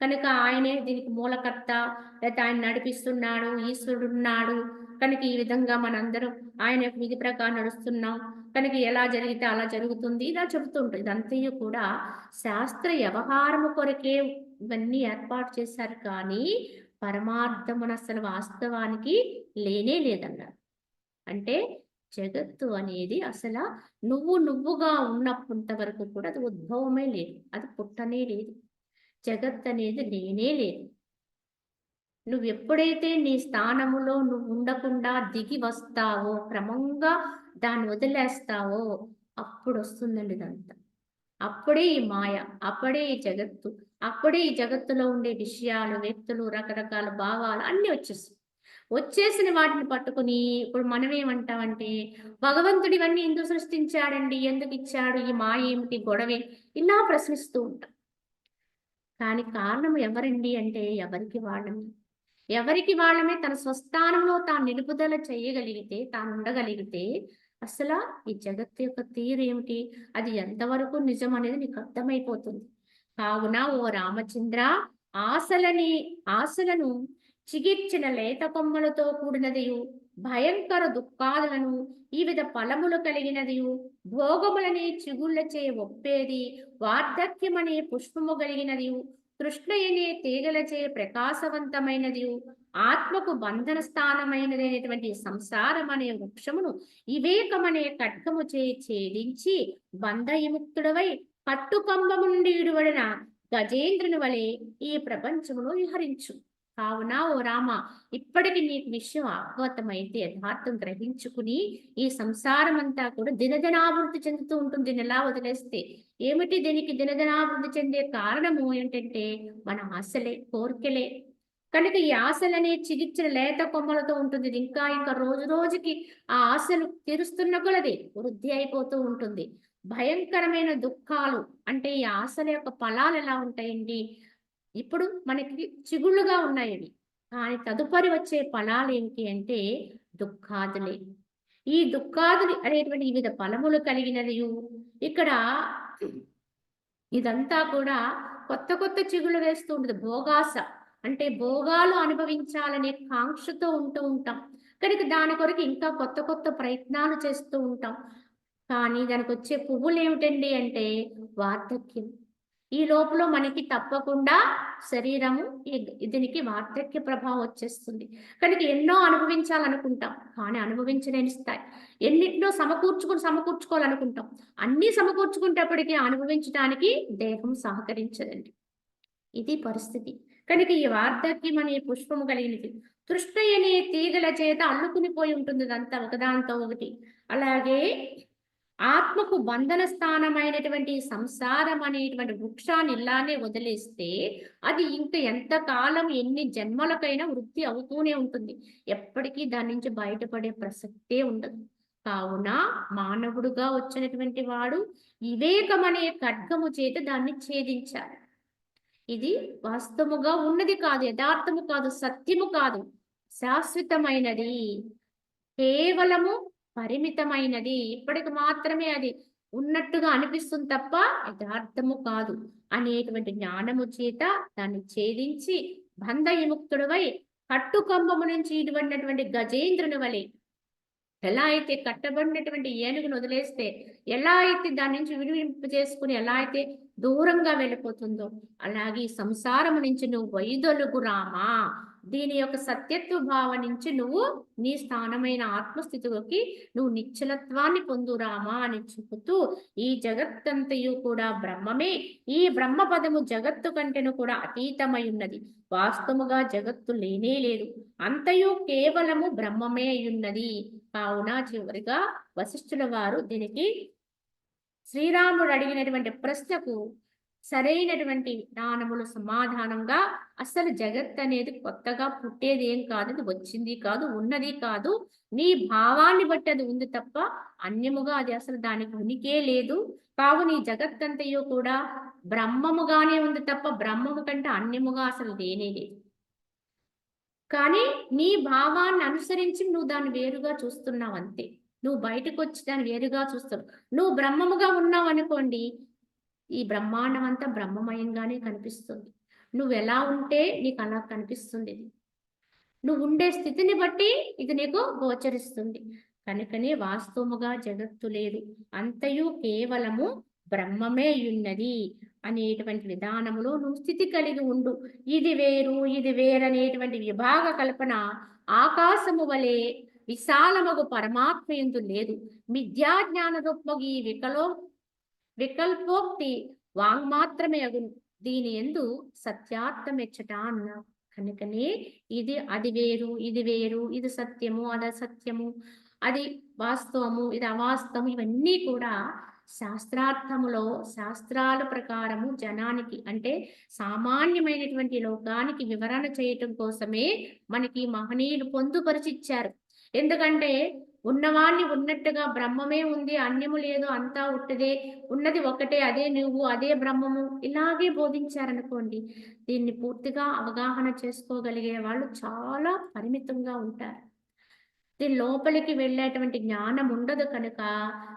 కనుక ఆయనే దీనికి మూలకర్త, లేకపోతే ఆయన నడిపిస్తున్నాడు, ఈశ్వరుడున్నాడు. కనుక ఈ విధంగా మనందరం ఆయన యొక్క విధి ప్రకారం నడుస్తున్నాం. కనుక ఎలా జరిగితే అలా జరుగుతుంది. ఇలా చెబుతూ ఉంటుంది. ఇదంతయు కూడా శాస్త్ర వ్యవహారము కొరకే ఇవన్నీ ఏర్పాటు చేశారు కానీ, పరమార్థమున అసలు వాస్తవానికి లేనే లేదన్నారు. అంటే జగత్తు అనేది అసల నువ్వుగా ఉన్నంత వరకు కూడా అది ఉద్భవమే లేదు. అది పుట్టనే లేదు. జగత్ అనేది లేనే లేదు. నువ్వెప్పుడైతే నీ స్థానములో నువ్వు ఉండకుండా దిగి వస్తావో, క్రమంగా దాన్ని వదిలేస్తావో, అప్పుడొస్తుందండి ఇదంతా. అప్పుడే ఈ మాయ, అప్పుడే ఈ జగత్తు, అప్పుడే ఈ జగత్తులో ఉండే విషయాలు, వ్యక్తులు, రకరకాల భావాలు అన్నీ వచ్చేస్తాయి. వచ్చేసిన వాటిని పట్టుకుని ఇప్పుడు మనమేమంటామంటే, భగవంతుడు ఇవన్నీ ఎందుకు సృష్టించాడండి? ఎందుకిచ్చాడు? ఈ మాయ ఏమిటి? గొడవే? ఇలా ప్రశ్నిస్తూ ఉంటాం. కానీ కారణం ఎవరండి అంటే ఎవరికి వాళ్ళమే. ఎవరికి వాళ్ళమే తన స్వస్థానంలో తాను నిలుపుదల చేయగలిగితే, తాను ఉండగలిగితే, అసల ఈ జగత్తు యొక్క తీరేమిటి? అది ఎంతవరకు నిజం అనేది నీకు అర్థమైపోతుంది. కావున ఓ రామచంద్ర, ఆశలను చిగిర్చిన లేత కొమ్మలతో కూడినదియు, భయంకర దుఃఖాలను వివిధ ఫలములు కలిగినదియు, భోగములని చిగుళ్ళచే ఒప్పేది, వార్ధక్యమనే పుష్పము కలిగినదియు, తృష్ణయనే తీగలచే ప్రకాశవంతమైనదియు, ఆత్మకు బంధన స్థానమైనదైనటువంటి సంసారం అనే వృక్షమును వివేకమనే ఖడ్గముచే ఛేదించి బంధవిముక్తుడవై కట్టుకంబము నుండి విడువడిన గజేంద్రుని వలె ఈ ప్రపంచమును విహరించు. కావున ఓ రామ, ఇప్పటికి నీకు విషయం అవగతమైతే, యథార్థం గ్రహించుకుని, ఈ సంసారం అంతా కూడా దినదినాభివృద్ధి చెందుతూ ఉంటుంది. దీన్ని ఎలా వదిలేస్తే ఏమిటి? దీనికి దినదినాభివృద్ధి చెందే కారణము ఏంటంటే మన ఆశలే, కోరికలే. కనుక ఈ ఆశలనే చిగిర్చిన లేత కొమ్మలతో ఉంటుంది. ఇది ఇంకా ఇంకా రోజు రోజుకి ఆ ఆశలు తీరుస్తున్న కొలది వృద్ధి అయిపోతూ ఉంటుంది. భయంకరమైన దుఃఖాలు అంటే ఈ ఆశల యొక్క ఫలాలు ఎలా ఉంటాయండి? ఇప్పుడు మనకి చిగుళ్ళుగా ఉన్నాయి అవి. కానీ తదుపరి వచ్చే ఫలాలు ఏంటి అంటే దుఃఖాదులే. ఈ దుఃఖాదులు అనేటువంటి వివిధ ఫలములు కలిగినదియు. ఇక్కడ ఇదంతా కూడా కొత్త కొత్త చిగుళ్ళు వేస్తూ ఉంటుంది. భోగాస అంటే భోగాలు అనుభవించాలనే కాంక్షతో ఉంటూ ఉంటాం. కనుక దాని కొరకు ఇంకా కొత్త కొత్త ప్రయత్నాలు చేస్తూ ఉంటాం. కానీ దానికొచ్చే పువ్వులేమిటండి అంటే వార్ధక్యం. ఈ లోపల మనకి తప్పకుండా శరీరము దీనికి వార్ధక్య ప్రభావం వచ్చేస్తుంది. కనుక ఎన్నో అనుభవించాలనుకుంటాం. కానీ అనుభవించలేని స్థాయి. ఎన్నిటినో సమకూర్చుకోవాలనుకుంటాం. అన్నీ సమకూర్చుకునేటప్పటికీ అనుభవించడానికి దేహం సహకరించదండి. ఇది పరిస్థితి. కనుక ఈ వార్ధక్యం అనే పుష్పము కలిగినది. తృష్ణ అనే తీగల చేత అల్లుకుని పోయి ఉంటుంది ఇదంతా ఒకదానితో ఒకటి. అలాగే ఆత్మకు బంధన స్థానమైనటువంటి సంసారం అనేటువంటి వృక్షాన్ని ఇలానే వదిలేస్తే అది ఇంకా ఎంతకాలం ఎన్ని జన్మలకైనా వృద్ధి అవుతూనే ఉంటుంది. ఎప్పటికీ దాని నుంచి బయటపడే ప్రసక్తే ఉండదు. కావున మానవుడుగా వచ్చినటువంటి వాడు వివేకమనే ఖడ్గము చేత దాన్ని ఛేదించాలి. ఇది వాస్తవముగా ఉన్నది కాదు, యథార్థము కాదు, సత్యము కాదు, శాశ్వతమైనది, కేవలము పరిమితమైనది. ఇప్పటికి మాత్రమే అది ఉన్నట్టుగా అనిపిస్తుంది తప్ప యథార్థము కాదు అనేటువంటి జ్ఞానము చేత దాన్ని ఛేదించి బంధ విముక్తుడవై కట్టుకంబము నుంచి ఇటువంటిటువంటి గజేంద్రుని వలె, ఎలా అయితే కట్టబడినటువంటి ఏనుగును వదిలేస్తే ఎలా అయితే దాని నుంచి విడివింపు చేసుకుని ఎలా అయితే దూరంగా వెళ్ళిపోతుందో, అలాగే సంసారము నుంచి నువ్వు వైదొలుగు రామా, దీని యొక్క సత్యత్వ భావం నుంచి నువ్వు నీ స్థానమైన ఆత్మస్థితిలోకి నువ్వు నిశ్చలత్వాన్ని పొందురామా అని చెబుతూ, ఈ జగత్తంతయు కూడా బ్రహ్మమే, ఈ బ్రహ్మ పదము జగత్తు కంటేను కూడా అతీతమై ఉన్నది, వాస్తవముగా జగత్తు లేనే లేదు, అంతయు కేవలము బ్రహ్మమే అయ్యున్నది. కావున చివరిగా వశిష్ఠుల వారు దీనికి శ్రీరాముడు అడిగినటువంటి ప్రశ్నకు సరైనటువంటి విధానములు సమాధానంగా, అసలు జగత్ అనేది కొత్తగా పుట్టేది ఏం కాదు, అది వచ్చింది కాదు, ఉన్నది కాదు, నీ భావాన్ని బట్టి అది ఉంది తప్ప అన్యముగా అది అసలు దానికి ఉనికే లేదు. కావున ఈ జగత్తంతయు కూడా బ్రహ్మముగానే ఉంది తప్ప బ్రహ్మము కంటే అన్యముగా అసలు లేనే లేదు. కానీ నీ భావాన్ని అనుసరించి నువ్వు దాన్ని వేరుగా చూస్తున్నావు అంతే. నువ్వు బయటకు వచ్చి దాన్ని వేరుగా చూస్తావు. నువ్వు బ్రహ్మముగా ఉన్నావు అనుకోండి, ఈ బ్రహ్మాండం అంతా బ్రహ్మమయంగానే కనిపిస్తుంది. నువ్వెలా ఉంటే నీకు అలా కనిపిస్తుంది ఇది. నువ్వు ఉండే స్థితిని బట్టి ఇది నీకు గోచరిస్తుంది. కనుకనే వాస్తవముగా జగత్తు లేదు. అంతయు కేవలము బ్రహ్మమే యున్నది అనేటువంటి విధానములో నువ్వు స్థితి కలిగి ఉండు. ఇది వేరు, ఇది వేరనేటువంటి విభాగ కల్పన ఆకాశము వలె విశాలమగు పరమాత్మ యందు లేదు. మిథ్యా జ్ఞాన రూపమగు ఈ వికల్పోక్తి వాంగ్మాత్రమే అగును. దీని యందు సత్యార్థమెచ్చట అన్నారు. కనుకనే అది వేరు, ఇది వేరు, ఇది సత్యము, అది అసత్యము, అది వాస్తవము, ఇది అవాస్తవము, ఇవన్నీ కూడా శాస్త్రార్థములో శాస్త్రాల ప్రకారము జనానికి అంటే సామాన్యమైనటువంటి లోకానికి వివరణ చేయటం కోసమే మనకి మహనీయులు పొందుపరిచిచ్చారు. ఎందుకంటే ఉన్నవాణ్ణి ఉన్నట్టుగా బ్రహ్మమే ఉంది, అన్యము లేదు, అంతా ఉట్టదే, ఉన్నది ఒకటే, అదే నువ్వు, అదే బ్రహ్మము, ఇలాగే బోధించారనుకోండి, దీన్ని పూర్తిగా అవగాహన చేసుకోగలిగే వాళ్ళు చాలా పరిమితంగా ఉంటారు. దీని లోపలికి వెళ్ళేటువంటి జ్ఞానం ఉండదు కనుక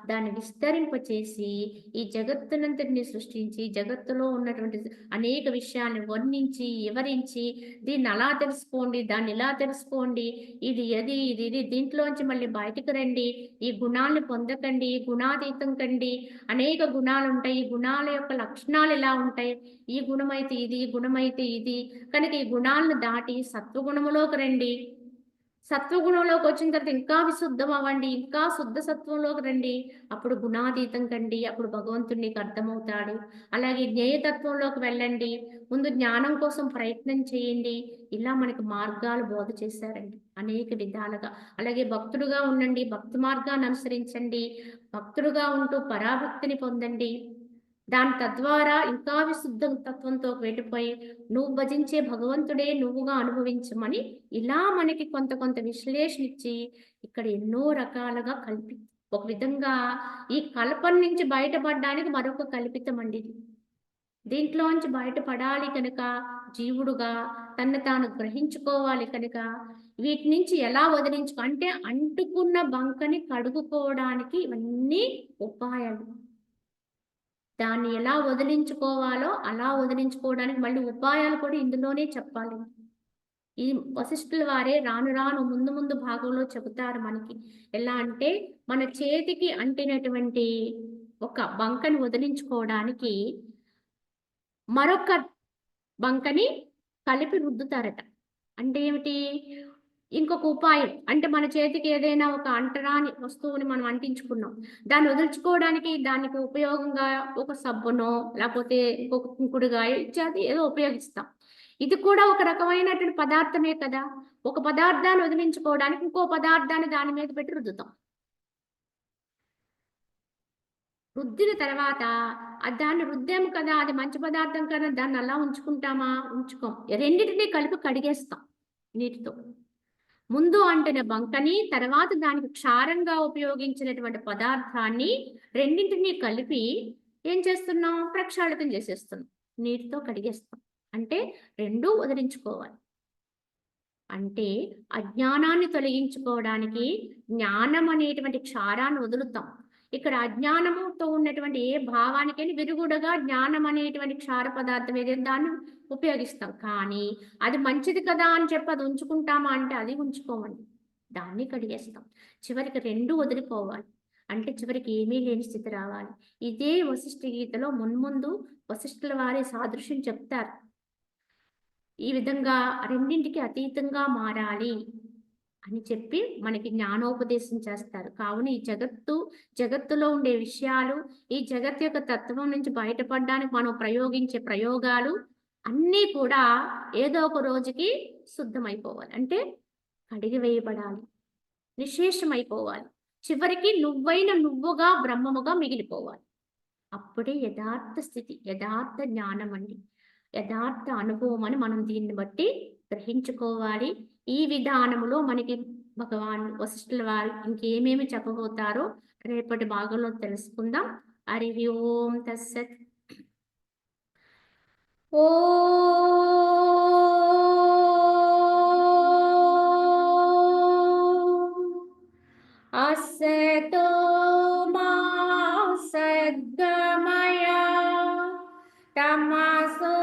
దాన్ని విస్తరింపచేసి ఈ జగత్తునంతటిని సృష్టించి జగత్తులో ఉన్నటువంటి అనేక విషయాన్ని వర్ణించి వివరించి దీన్ని అలా తెలుసుకోండి, దాన్ని ఇలా తెలుసుకోండి, ఇది దీంట్లోంచి మళ్ళీ బయటకు రండి, ఈ గుణాలను పొందకండి, గుణాతీతం కండి, అనేక గుణాలు ఉంటాయి, ఈ గుణాల యొక్క లక్షణాలు ఎలా ఉంటాయి, ఈ గుణమైతే ఇది, ఈ గుణమైతే ఇది, కనుక ఈ గుణాలను దాటి సత్వగుణములోకి రండి, సత్వగుణంలోకి వచ్చిన తర్వాత ఇంకా విశుద్ధం అవ్వండి, ఇంకా శుద్ధ సత్వంలోకి రండి, అప్పుడు గుణాతీతం కండి, అప్పుడు భగవంతుడు నీకు అర్థమవుతాడు. అలాగే జ్ఞేయతత్వంలోకి వెళ్ళండి, ముందు జ్ఞానం కోసం ప్రయత్నం చేయండి. ఇలా మనకి మార్గాలు బోధ చేశారండి అనేక విధాలుగా. అలాగే భక్తుడుగా ఉండండి, భక్తి మార్గాన్ని అనుసరించండి, భక్తుడుగా ఉంటూ పరాభక్తిని పొందండి. దాని తద్వారా ఇంకా విశుద్ధ తత్వంతో వెళ్ళిపోయి నువ్వు భజించే భగవంతుడే నువ్వుగా అనుభవించమని ఇలా మనకి కొంత విశ్లేషణ ఇచ్చి ఇక్కడ ఎన్నో రకాలుగా ఒక విధంగా ఈ కల్పన నుంచి బయటపడడానికి మరొక కల్పితం అండి ఇది. దీంట్లోంచి బయటపడాలి కనుక జీవుడుగా తను తాను గ్రహించుకోవాలి కనుక వీటి నుంచి ఎలా అంటే అంటుకున్న బంకని కడుగుకోవడానికి ఇవన్నీ ఉపాయాలు. దాన్ని ఎలా వదిలించుకోవాలో అలా వదిలించుకోవడానికి మళ్ళీ ఉపాయాలు కూడా ఇందులోనే చెప్పాలి. ఈ వశిష్ఠుల వారే రాను రాను ముందు భాగంలో చెబుతారు మనకి. ఎలా అంటే మన చేతికి అంటినటువంటి ఒక బంకని వదిలించుకోవడానికి మరొక బంకని కలిపి రుద్దుతారట. అంటే ఏమిటి? ఇంకొక ఉపాయం అంటే మన చేతికి ఏదైనా ఒక అంటరాని వస్తువుని మనం అంటించుకున్నాం, దాన్ని వదులుచుకోవడానికి దానికి ఉపయోగంగా ఒక సబ్బునో లేకపోతే ఇంకొక కుంకుడుగాయ ఇత్యాది ఏదో ఉపయోగిస్తాం. ఇది కూడా ఒక రకమైనటువంటి పదార్థమే కదా. ఒక పదార్థాన్ని వదిలించుకోవడానికి ఇంకో పదార్థాన్ని దాని మీద పెట్టి రుద్దుతాం. రుద్దిన తర్వాత దాన్ని రుద్దాము కదా, అది మంచి పదార్థం కదా, దాన్ని అలా ఉంచుకుంటామా? ఉంచుకోం. రెండింటినీ కలిపి కడిగేస్తాం నీటితో. ముందు అంటిన బంకని తర్వాత దానికి క్షారంగా ఉపయోగించినటువంటి పదార్థాన్ని రెండింటినీ కలిపి ఏం చేస్తున్నాం? ప్రక్షాళితం చేసేస్తున్నాం, నీటితో కడిగేస్తాం. అంటే రెండూ వదిలించుకోవాలి. అంటే అజ్ఞానాన్ని తొలగించుకోవడానికి జ్ఞానం అనేటువంటి క్షారాన్ని వదులుతాం. ఇక్కడ అజ్ఞానముతో ఉన్నటువంటి ఏ భావానికైనా విరుగుడుగా జ్ఞానం అనేటువంటి క్షార పదార్థం ఏదైనా దాన్ని ఉపయోగిస్తాం. కానీ అది మంచిది కదా అని చెప్పి అది ఉంచుకుంటామా అంటే అది ఉంచుకోమండి, దాన్ని కడిగేస్తాం. చివరికి రెండు వదిలిపోవాలి. అంటే చివరికి ఏమీ లేని స్థితి రావాలి. ఇదే వశిష్ఠ గీతలో మున్ముందు వశిష్ఠుల వారి సాదృశ్యం చెప్తారు. ఈ విధంగా రెండింటికి అతీతంగా మారాలి అని చెప్పి మనకి జ్ఞానోపదేశం చేస్తారు. కావున ఈ జగత్తులో ఉండే విషయాలు, ఈ జగత్తు యొక్క తత్వం నుంచి బయటపడడానికి మనం ప్రయోగించే ప్రయోగాలు అన్నీ కూడా ఏదో ఒక రోజుకి శుద్ధమైపోవాలి. అంటే కడిగి వేయబడాలి, నిశేషమైపోవాలి. చివరికి నువ్వుగా బ్రహ్మముగా మిగిలిపోవాలి. అప్పుడే యథార్థ స్థితి, యథార్థ జ్ఞానం అండి, యథార్థ అనుభవం అని మనం దీన్ని బట్టి గ్రహించుకోవాలి. ఈ విధానములో మనకి భగవాన్ వశిష్ఠుల వారు ఇంకేమేమి చెప్పబోతారో రేపటి భాగంలో తెలుసుకుందాం. హరి ఓం తస్సత్. ఓ అసతో మా సద్గమయ తమసో